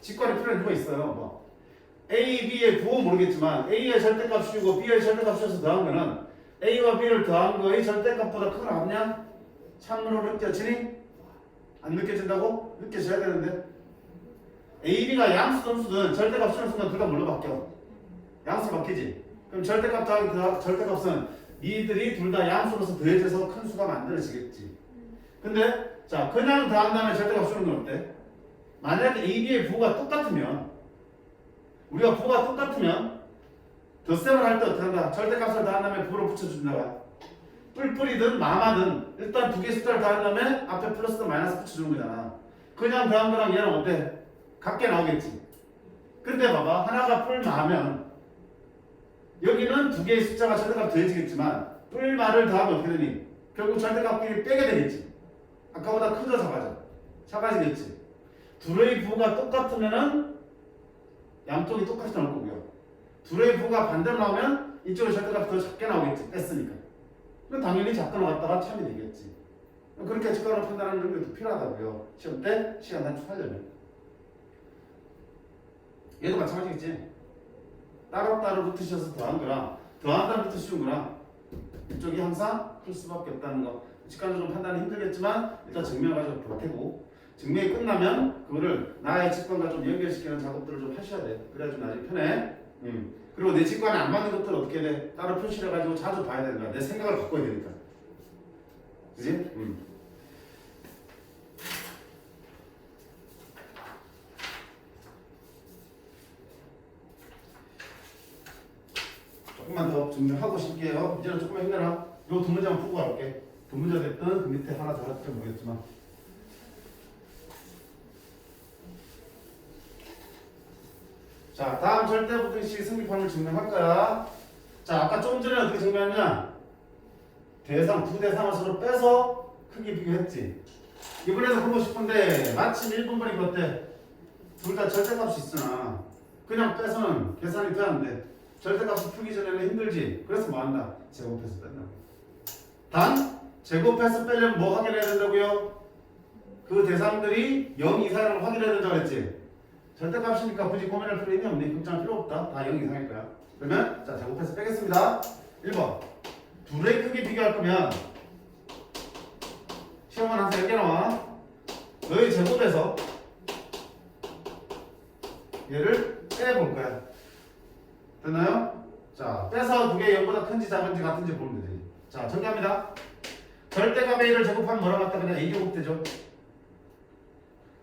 S1: 직관이 필요한 이유가 있어요. A, B의 구호 모르겠지만 A의 절대값이고 B의 절대값이어서 더한 거는 A와 B를 더한 거의 절대값보다 크거나 같냐? 참으로 느껴지니? 안 느껴진다고? 느껴져야 되는데. A, B가 양수 점수든 절대값 쓰는 순간 둘 다 뭘로 바뀌어? 양수로 바뀌지? 그럼 절대값 더하기 절대값은 이들이 둘 다 양수로서 더해져서 큰 수가 만들어지겠지. 근데 자, 그냥 더한 다음에 절대값 쓰는 건 어때? 만약에 A, B의 부호가 똑같으면 우리가 부호가 똑같으면 덧셈을 할 때 어떻게 한다? 절대값을 더한 다음에 부호를 붙여준다가 뿔뿔이든 마마든 일단 두 개 숫자를 더한 다음에 앞에 플러스든 마이너스 붙여주는 거잖아. 그냥 더한 거랑 얘랑 어때? 같게 나오겠지. 근데 봐봐. 하나가 뿔마면 여기는 두 개의 숫자가 절대값 더해지겠지만 뿔마를 더하면 어떻게 되니? 결국 절대값끼리 빼게 되겠지. 아까보다 크죠? 작아져? 작아지겠지. 둘의 부호가 똑같으면은 양쪽이 똑같이 나올 거고요. 둘의 부호가 반대로 나오면 이쪽의 절대값이 더 작게 나오겠지. 뺐으니까. 그럼 당연히 작게 나왔다가 참이 되겠지. 그렇게 직관으로 판단하는 능력도 필요하다고요. 시험 때 시간 단축하려면. 얘도 마찬가지겠지. 따로따로 붙으셔서 더한 거랑 더한다는 붙어 쉬운 거랑 이쪽이 항상 풀 수밖에 없다는 거. 직관적으로 판단이 힘들겠지만 일단 증명을 가지고 보태고 증명이 끝나면 그거를 나의 직관과 좀 연결시키는 작업들을 좀 하셔야 돼. 그래야 좀 나중에 편해. 그리고 내 직관에 안 맞는 것들을 어떻게 돼? 따로 표시를 해가지고 자주 봐야 되는 거야. 내 생각을 바꿔야 되니까. 그지? 조금만 더 증명하고 싶게요. 이제는 조금만 힘내라. 요 두 문제만 풀고 갈게. 두 문제 됐든 그 밑에 하나 더 할지 모르겠지만. 자, 다음 절대부등식 승리판을 증명할 거야. 자, 아까 좀 전에 어떻게 증명했냐? 대상, 두 대상을 서로 빼서 크기 비교했지. 이번에도 하고 싶은데 마침 1번번이 어때? 둘 다 절대값이 있으나 그냥 빼서는 계산이 돼 안 돼. 절대값을 풀기 전에는 힘들지. 그래서 뭐 한다? 제곱해서 뺀다고. 단 제곱해서 빼려면 뭐 확인해야 된다고요? 그 대상들이 0 이상을 확인해야 된다고 했지. 절대값이니까 굳이 고민할 필요 없니? 걱정할 필요 없다. 다 0 이상일 거야. 그러면 자 제곱해서 빼겠습니다. 1번 둘의 크기 비교할 거면 시험은 항상 이렇게 나와. 너의 제곱에서 얘를 빼볼 거야. 됐나요? 자 빼서 두 개 0보다 큰지 작은지 같은지 보면 되지. 자 정리합니다. 절대값 A를 제곱하면 뭐라고 했다? 그냥 A 제곱 되죠.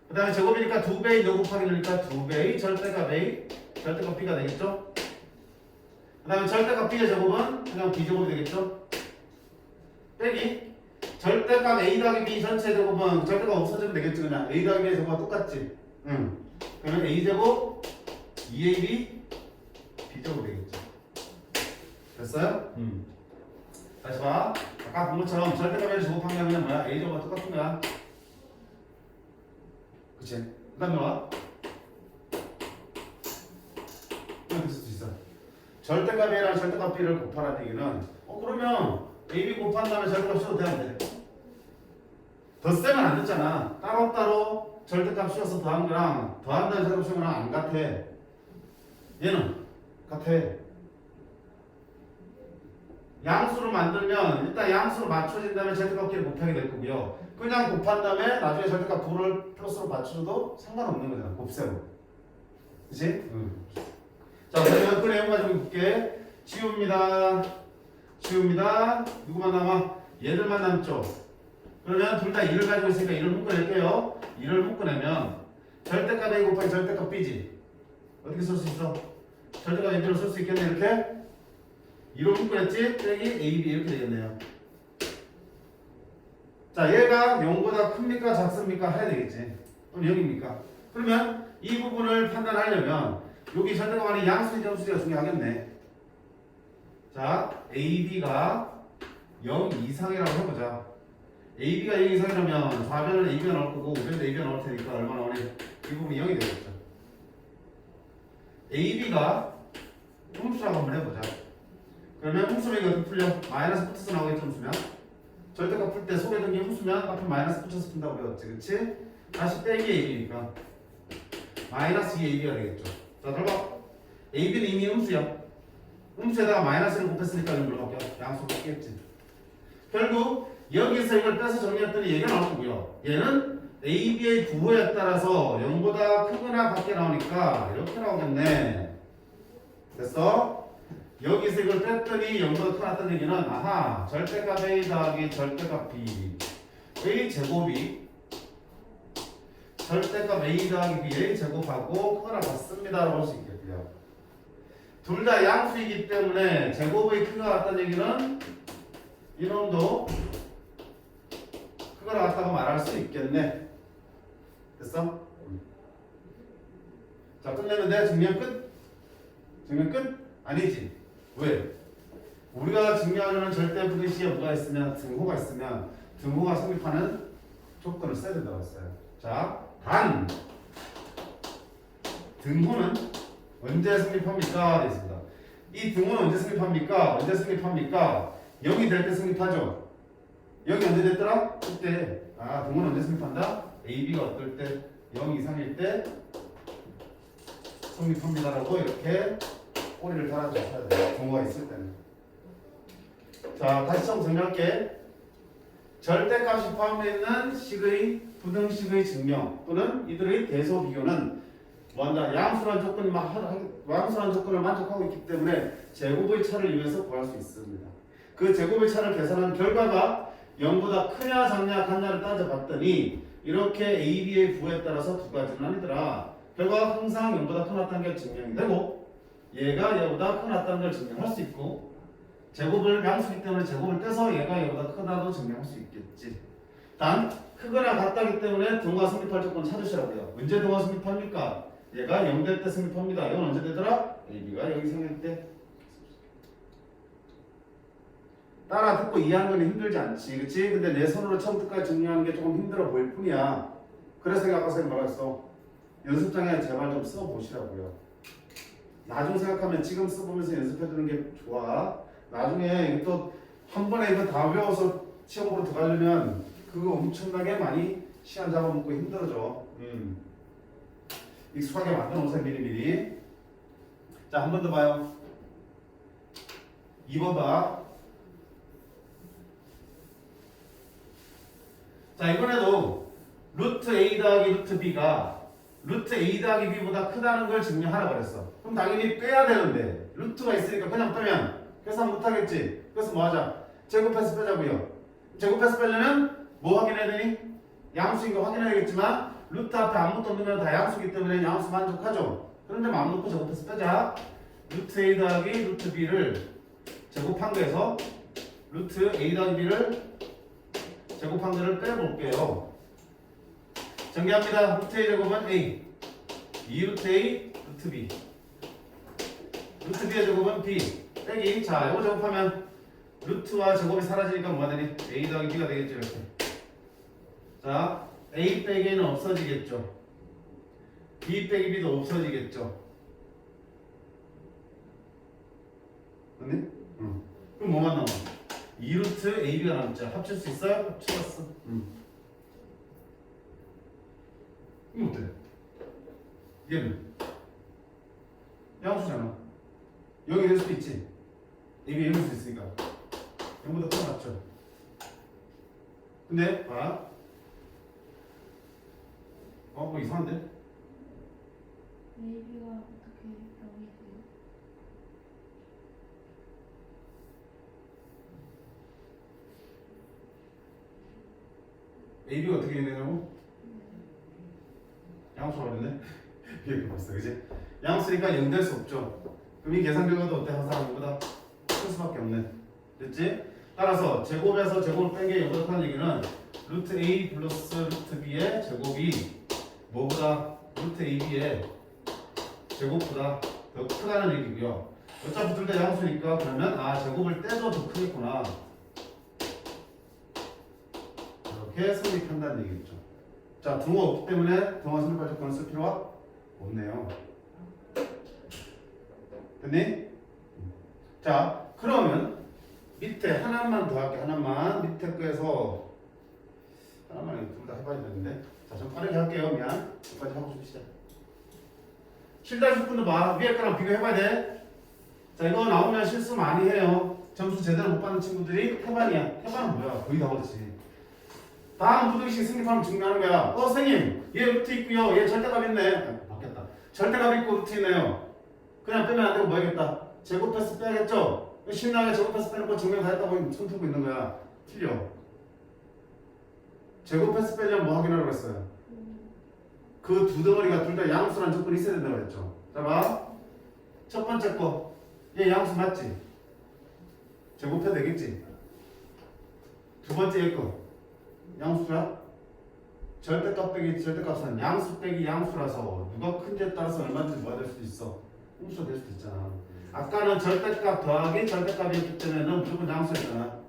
S1: 그 다음에 제곱이니까 2배의 너 곱하기 그러니까 2배의 절대값 A 절대값 B가 되겠죠. 그 다음에 절대값 B의 제곱은 그냥 B 제곱이 되겠죠. 빼기 절대값 A 더하기 B 전체 제곱은 절대값 없어지면 되겠지. 그냥 A 더하기 B의 제곱과 똑같지. 그러면 A 제곱 2AB B 제곱 되겠죠. 됐어요? 다시 봐. 아까 본 것처럼 절대값 A를 제곱한 게 그냥 뭐야? A 제곱과 똑같은 거야. 그치? 그 다음에 와. 이렇게 쓸 수 있어. 절대값 A랑 절대값 B를 곱하라는 얘기는 그러면 AB 곱한 다음에 절대값 씌워도 돼 안 돼? 덧셈은 안 됐잖아. 따로따로 절대값 씌워서 더한 거랑 더한 다음에 절대값 씌운 거랑 안 같아. 얘는 같아. 양수로 만들면 일단 양수로 맞춰진 다음에 절대값 B를 곱하게 될 거고요. 그냥 곱한 다음에 나중에 절대값 9를 플러스로 맞춰도 상관없는 거잖아. 곱셈으로. 그치? 자, 그러면 그 내용 가지고 볼게. 지웁니다. 지웁니다. 누구만 남아? 얘들만 남죠. 그러면 둘 다 2를 가지고 있으니까 2를 묶어낼게요. 2를 묶어내면 절대값 A 곱하기 절대값 B지. 어떻게 쓸 수 있어? 절대값 B를 쓸 수 있겠네 이렇게? 2로 묶어냈지? 빼기 A, B 이렇게 되겠네요. 자, 얘가 0보다 큽니까? 작습니까? 해야 되겠지. 그럼 0입니까? 그러면 이 부분을 판단하려면 여기 절대값 안에 양수인지 점수가 중요하겠네. 자, AB가 0 이상이라고 해보자. AB가 0 이상이라면 좌변을 AB가 나올 거고 우변도 AB가 나올 테니까 얼마나 오니? 이 부분이 0이 되겠죠. AB가 흠수라고 한번 해보자. 그러면 흠수면 이거 어떻게 풀려? 마이너스 붙어서 나오겠죠, 흠수면? 절대값 풀 때 속에 든 게 흠수면 앞에 마이너스 붙여서 푼다고 배웠지, 그치? 다시 빼기 AB니까 마이너스 2AB가 되겠죠. 자, 들어봐. AB는 이미 흠수야. 흠수에다가 마이너스를 곱했으니까 이걸 물어볼게요. 양수로 바뀌겠지. 결국 여기서 이걸 빼서 정리했더니 얘가 나올 거고요. 얘는 AB의 부호에 따라서 0보다 크거나 같게 나오니까 이렇게 나오겠네. 됐어? 여기서 이걸 뺐더니 0보다 크게 나왔다는 얘기는 아하 절대값 A 더하기 절대값 B A 제곱이 절대값 A 더하기 B의 제곱하고 크거나 같습니다 라고 할 수 있겠고요. 둘 다 양수이기 때문에 제곱의 크기가 같다는 얘기는 이놈도 크거나 같다고 말할 수 있겠네. 됐어? 자, 끝내는데 증명 끝? 증명 끝? 아니지. 왜? 우리가 증명하려는 절대 부등식에 뭐가 있으면 등호가 있으면 등호가 성립하는 조건을 써야 된다고 했어요. 자, 단 등호는 언제 성립합니까? 되어 있습니다. 이 등호는 언제 성립합니까? 언제 성립합니까? 0이 될 때 성립하죠. 0이 언제 됐더라? 그때. 아, 등호는 언제 성립한다? AB가 어떨 때? 0 이상일 때 성립합니다라고 이렇게 꼬리를 달아줘야 돼요. 동호가 있을 때는. 자, 다시 좀 정리할게. 절대값이 포함되어 있는 식의 부등식의 증명 또는 이들의 대소 비교는 뭐한다? 양수란 조건을 만족하고 있기 때문에 제곱의 차를 이용해서 구할 수 있습니다. 그 제곱의 차를 계산한 결과가 0보다 크냐 작냐 같냐를 따져봤더니 이렇게 A, B의 부호에 따라서 두 가지는 아니더라. 결과가 항상 0보다 크다는 걸 증명이 되고 얘가 얘보다 크다는 걸 증명할 수 있고 제곱을 양수기 때문에 제곱을 떼서 얘가 얘보다 크다도 증명할 수 있겠지. 단 크거나 같다기 때문에 등호가 성립할 조건 찾으시라고요. 언제 등호가 성립합니까? 얘가 0될 때 성립합니다. 이건 언제 되더라? AB가 여기 생길 때. 따라 듣고 이해하는 건 힘들지 않지, 그치? 근데 내 손으로 처음부터까지 정리하는 게 조금 힘들어 보일 뿐이야. 그래서 내가 아까 뭐라 했어? 연습장에 제발 좀 써보시라고요. 나중 생각하면 지금 써보면서 연습해두는 게 좋아. 나중에 또 한 번에 이거 다 외워서 시험으로 들어가려면 그거 엄청나게 많이 시간 잡아먹고 힘들어져. 익숙하게 만들어 놓으세요, 미리미리. 자, 한 번 더 봐요. 2번 봐. 자, 이번에도 루트 A 더하기 루트 B가 루트 A 더하기 B보다 크다는 걸 증명하라 그랬어. 그럼 당연히 빼야 되는데 루트가 있으니까 그냥 빼면 계산 못하겠지. 그래서 뭐 하자? 제곱해서 빼자고요. 제곱해서 빼려면 뭐 확인해야 되니? 양수인 거 확인해야 되겠지만 루트 앞에 아무것도 없는 건 다 양수기 때문에 양수 만족하죠. 그런데 마음 놓고 제곱해서 빼자. 루트 A 더하기 루트 B를 제곱한 거에서 루트 A 더하기 B를 제곱한 거를 빼볼게요. 정리합니다. 루트 A 제곱은 A, 2루트 A, 루트 B. 루트 B의 제곱은 B, 빼기. 자, 이거 제곱하면 루트와 제곱이 사라지니까 뭐가 되니? A 더하기 B가 되겠죠, 이렇게. 자, A 빼기 A는 없어지겠죠. B 빼기 B도 없어지겠죠. 맞니? 응. 그럼 뭐만 남아? 2루트 AB가 남죠. 합칠 수 있어요? 합쳐봤어. 이거 어때? 얘는 양수잖아. 0이 될 수도 있지. AB 0일 수 있으니까 0보다 더 낫죠. 근데 봐. 뭐 이상한데?
S2: AB가 어떻게 0이 돼요?
S1: AB가 어떻게 되냐고? 양수라고 그랬네? 이렇게 봤어, 그지? 양수니까 0 될 수 없죠. 그럼 이 계산 결과도 어때? 항상 0보다 클 수밖에 없네. 됐지? 따라서 제곱에서 제곱을 뺀 게 0보다 크다는 얘기는 루트 A 플러스 루트 B의 제곱이 뭐보다 루트 AB의 제곱보다 더 크다는 얘기고요. 어차피 둘 다 양수니까 그러면 제곱을 떼도 더 크겠구나. 이렇게 성립한다는 얘기겠죠. 자, 등호가 없기 때문에 등호 성립할 조건을 쓸 필요가 없네요. 됐니? 자, 그러면 밑에 하나만 더 할게. 하나만. 밑에 거에서 하나만 둘 다 해봐야 되는데. 자, 좀 빠르게 할게요. 미안. 여기까지 하고 줍시다. 7-10분도 봐. 위에 거랑 비교해봐야 돼. 자, 이거 나오면 실수 많이 해요. 점수 제대로 못 받는 친구들이 태반이야. 태반은 뭐야? 거의 다 그렇지. 다음 부등식 승립하면 증명하는 거야. 선생님, 얘 루트 있고요. 얘 절대값 있네. 바뀌었다. 절대값 있고 루트 있네요. 그냥 빼면 안 되고 뭐 해야겠다? 제곱해서 빼야겠죠? 신나게 제곱해서 빼는 거 증명 다 했다고 손 들고 있는 거야. 틀려. 제곱해서 빼려면 뭐 확인하라고 했어요? 그 두 덩어리가 둘 다 양수란 조건이 있어야 된다고 했죠. 자, 봐. 첫 번째 거. 얘 양수 맞지? 제곱해도 되겠지? 두 번째 얘 거. 양수야? 절대값 빼기 절대값은 양수 빼기 양수라서 누가 큰지에 따라서 얼마든지 뭐가 될 수도 있어. 홍수가 될 수도 있잖아. 아까는 절대값 더하기 절대값이었기 때문에는 무조건 양수였잖아.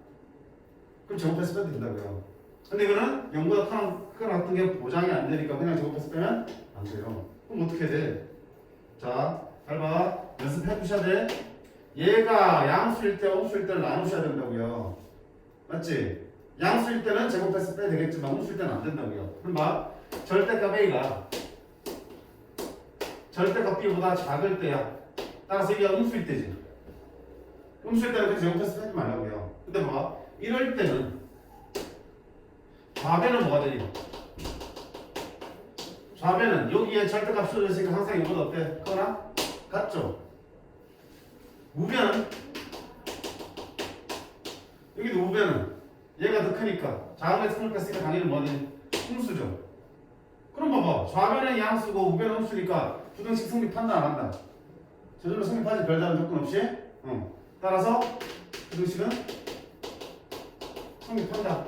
S1: 그럼 제곱해서 빼도 된다고요. 근데 이거는 0보다 크거나 같은 게 보장이 안 되니까 그냥 제곱해서 빼면 안 돼요. 그럼 어떻게 해야 돼? 자, 잘 봐. 연습해 두셔야 돼. 얘가 양수일 때 홍수일 때를 나누셔야 된다고요. 맞지? 양수일 때는 제곱해서 빼야 되겠지만 홍수일 때는 안 된다고요. 그럼 봐. 절대값 A가 절대값 b보다 작을 때야. 따라서 이게 음수일 때지. 음수일 때는 그 제곱해서 빼지 말라고요. 근데 봐봐. 이럴 때는 좌변은 뭐가 되니? 좌변은 여기에 절대값 씌워졌으니까 항상 이거보다 어때? 크거나? 같죠? 우변은? 여기도 우변은 얘가 더 크니까 작은 게 큰을 뺐으니까 당연히 뭐니? 음수죠. 그럼 봐봐. 좌변은 양수고 우변은 음수니까 부등식 성립 판단 안 한다. 저절로 성립하지 별다른 조건 없이. 따라서 부등식은 성립한다.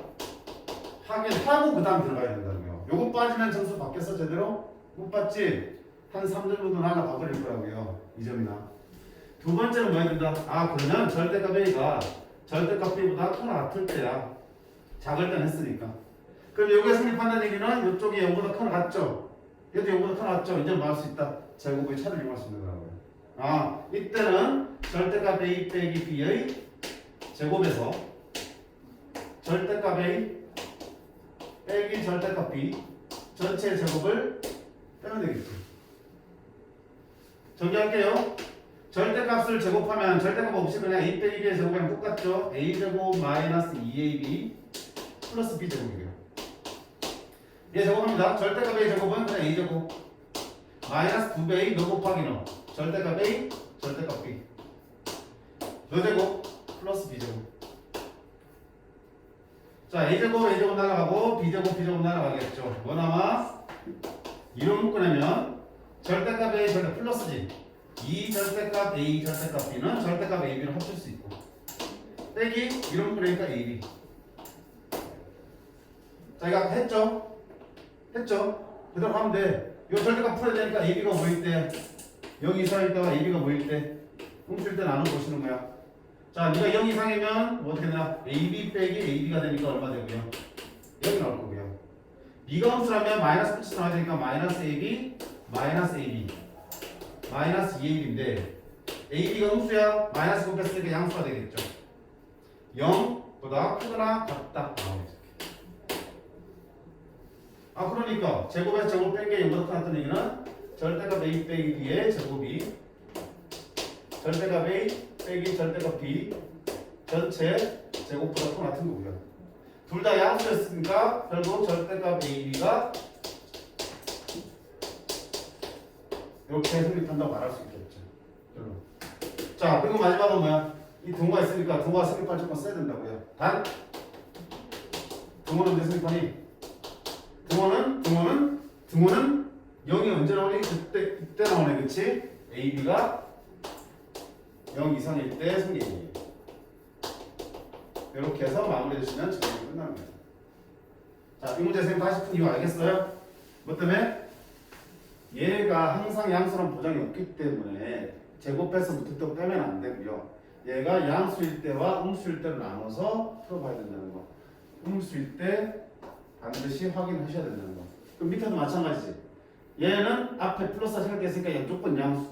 S1: 확인하고 그 다음 들어가야 된다는 거예요. 요거 빠지면 점수 바뀌었어 제대로? 못 봤지? 한 3점 정도 날아가버릴 거라고요. 2점이나. 두 번째는 뭐 해야 된다? 아 그러면 절대값 A가 절대값 B보다 크거나 같을 때야. 작을 땐 했으니까. 그럼 여기에 성립한다는 얘기는 이쪽이 0보다 크거나 같죠? 얘도 0보다 크거나 같죠? 이제 뭐 할 수 있다? 제곱의 차를 이용할 수 있는 거라고요. 아 이때는 절대값 A 빼기 B의 제곱에서 절대값 A 빼기 절대값 B 전체 제곱을 빼면 되겠죠. 정리할게요. 절대값을 제곱하면 절대값 없이 그냥 A 빼기 B의 제곱이랑 똑같죠. A제곱 마이너스 2AB 플러스 B제곱이에요. 얘 제곱합니다. 절대값 A 제곱은 그냥 A제곱 마이너스 2배 너 곱하기 너 절대값 A 절대값 B 너 제곱 플러스 B제곱. 자 A제곱 A제곱 날아가고 B제곱 B제곱 날아가겠죠. 뭐 남아? 이런 묶어내면 절대값 A 절대 플러스지. 이 절대값 A 절대값 B는 절대값 A B를 합칠 수 있고 빼기 이런 묶어내니까 A B. 자 이거 아까 했죠? 그대로 하면 돼. 이 절대값 풀어야 되니까 A B가 뭐일 때 0 이상일 때와 A B가 뭐일 때 음수일 때 나눠 보시는 거야. 자, 네가 0 이상이면 뭐 어떻게 되나? AB 빼기 AB가 되니까 얼마 되고요? 0이 나올 거고요. B가 음수라면 마이너스 끝이 나와야 되니까 마이너스 AB, 마이너스 AB, 마이너스 2AB인데 AB가 음수야? 마이너스 곱했으니까 양수가 되겠죠. 0보다 크거나 같다. 아 그러니까 제곱에서 제곱 뺀 게 0보다 크다는 얘기는 절대값 A 빼기 B의 제곱이 절대값 A 빼기 절대값 B 전체 제곱보다 더 같은 거고요. 둘 다 양수였으니까 결국 절대값 AB가 이렇게 성립한다고 말할 수 있겠죠. 결론. 자 그리고 마지막은 뭐야? 이 등호가 있으니까 등호가 성립할 조건 써야 된다고요. 단 등호는 왜 성립하니? 등호는 0이 언제 나오니? 그때 나오네, 그치? AB가 0 이상일 때 성립이에요. 이렇게 해서 마무리해 주시면 정리 끝납니다. 자, 이 문제 선생님 다시 푼 이유 알겠어요? 뭐 때문에? 얘가 항상 양수란 보장이 없기 때문에 제곱해서 무턱대고 빼면 안 되고요. 얘가 양수일 때와 음수일 때로 나눠서 풀어봐야 된다는 거. 음수일 때 반드시 확인하셔야 된다는 거. 그럼 밑에도 마찬가지지. 얘는 앞에 플러스가 생각됐으니까 무조건 양수.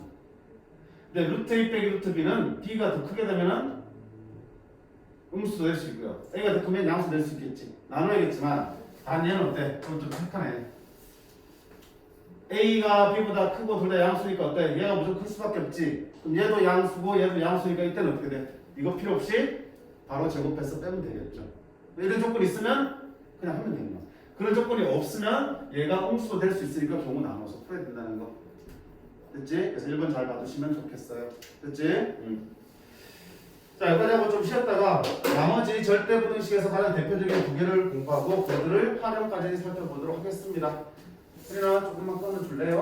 S1: 근데 루트 A 빼기 루트 B는 B가 더 크게 되면은 음수도 될 수 있고요. A가 더 크면 양수 될 수 있겠지. 나눠야겠지만 단 얘는 어때? 그건 좀 착하네. A가 B보다 크고 둘 다 양수니까 어때? 얘가 무조건 클 수밖에 없지. 그럼 얘도 양수고 얘도 양수니까 이때는 어떻게 돼? 이거 필요 없이 바로 제곱해서 빼면 되겠죠. 이런 조건이 있으면 그냥 하면 되는 거야. 그런 조건이 없으면 얘가 음수도 될 수 있으니까 경우 나눠서 풀어야 된다는 거. 됐지? 그래서 1번 잘 봐두시면 좋겠어요. 됐지? 자 여기까지 하고 좀 쉬었다가 나머지 절대부등식에서 가장 대표적인 두 개를 공부하고 그들을 활용까지 살펴보도록 하겠습니다. 혜린아 조금만 꺼내줄래요?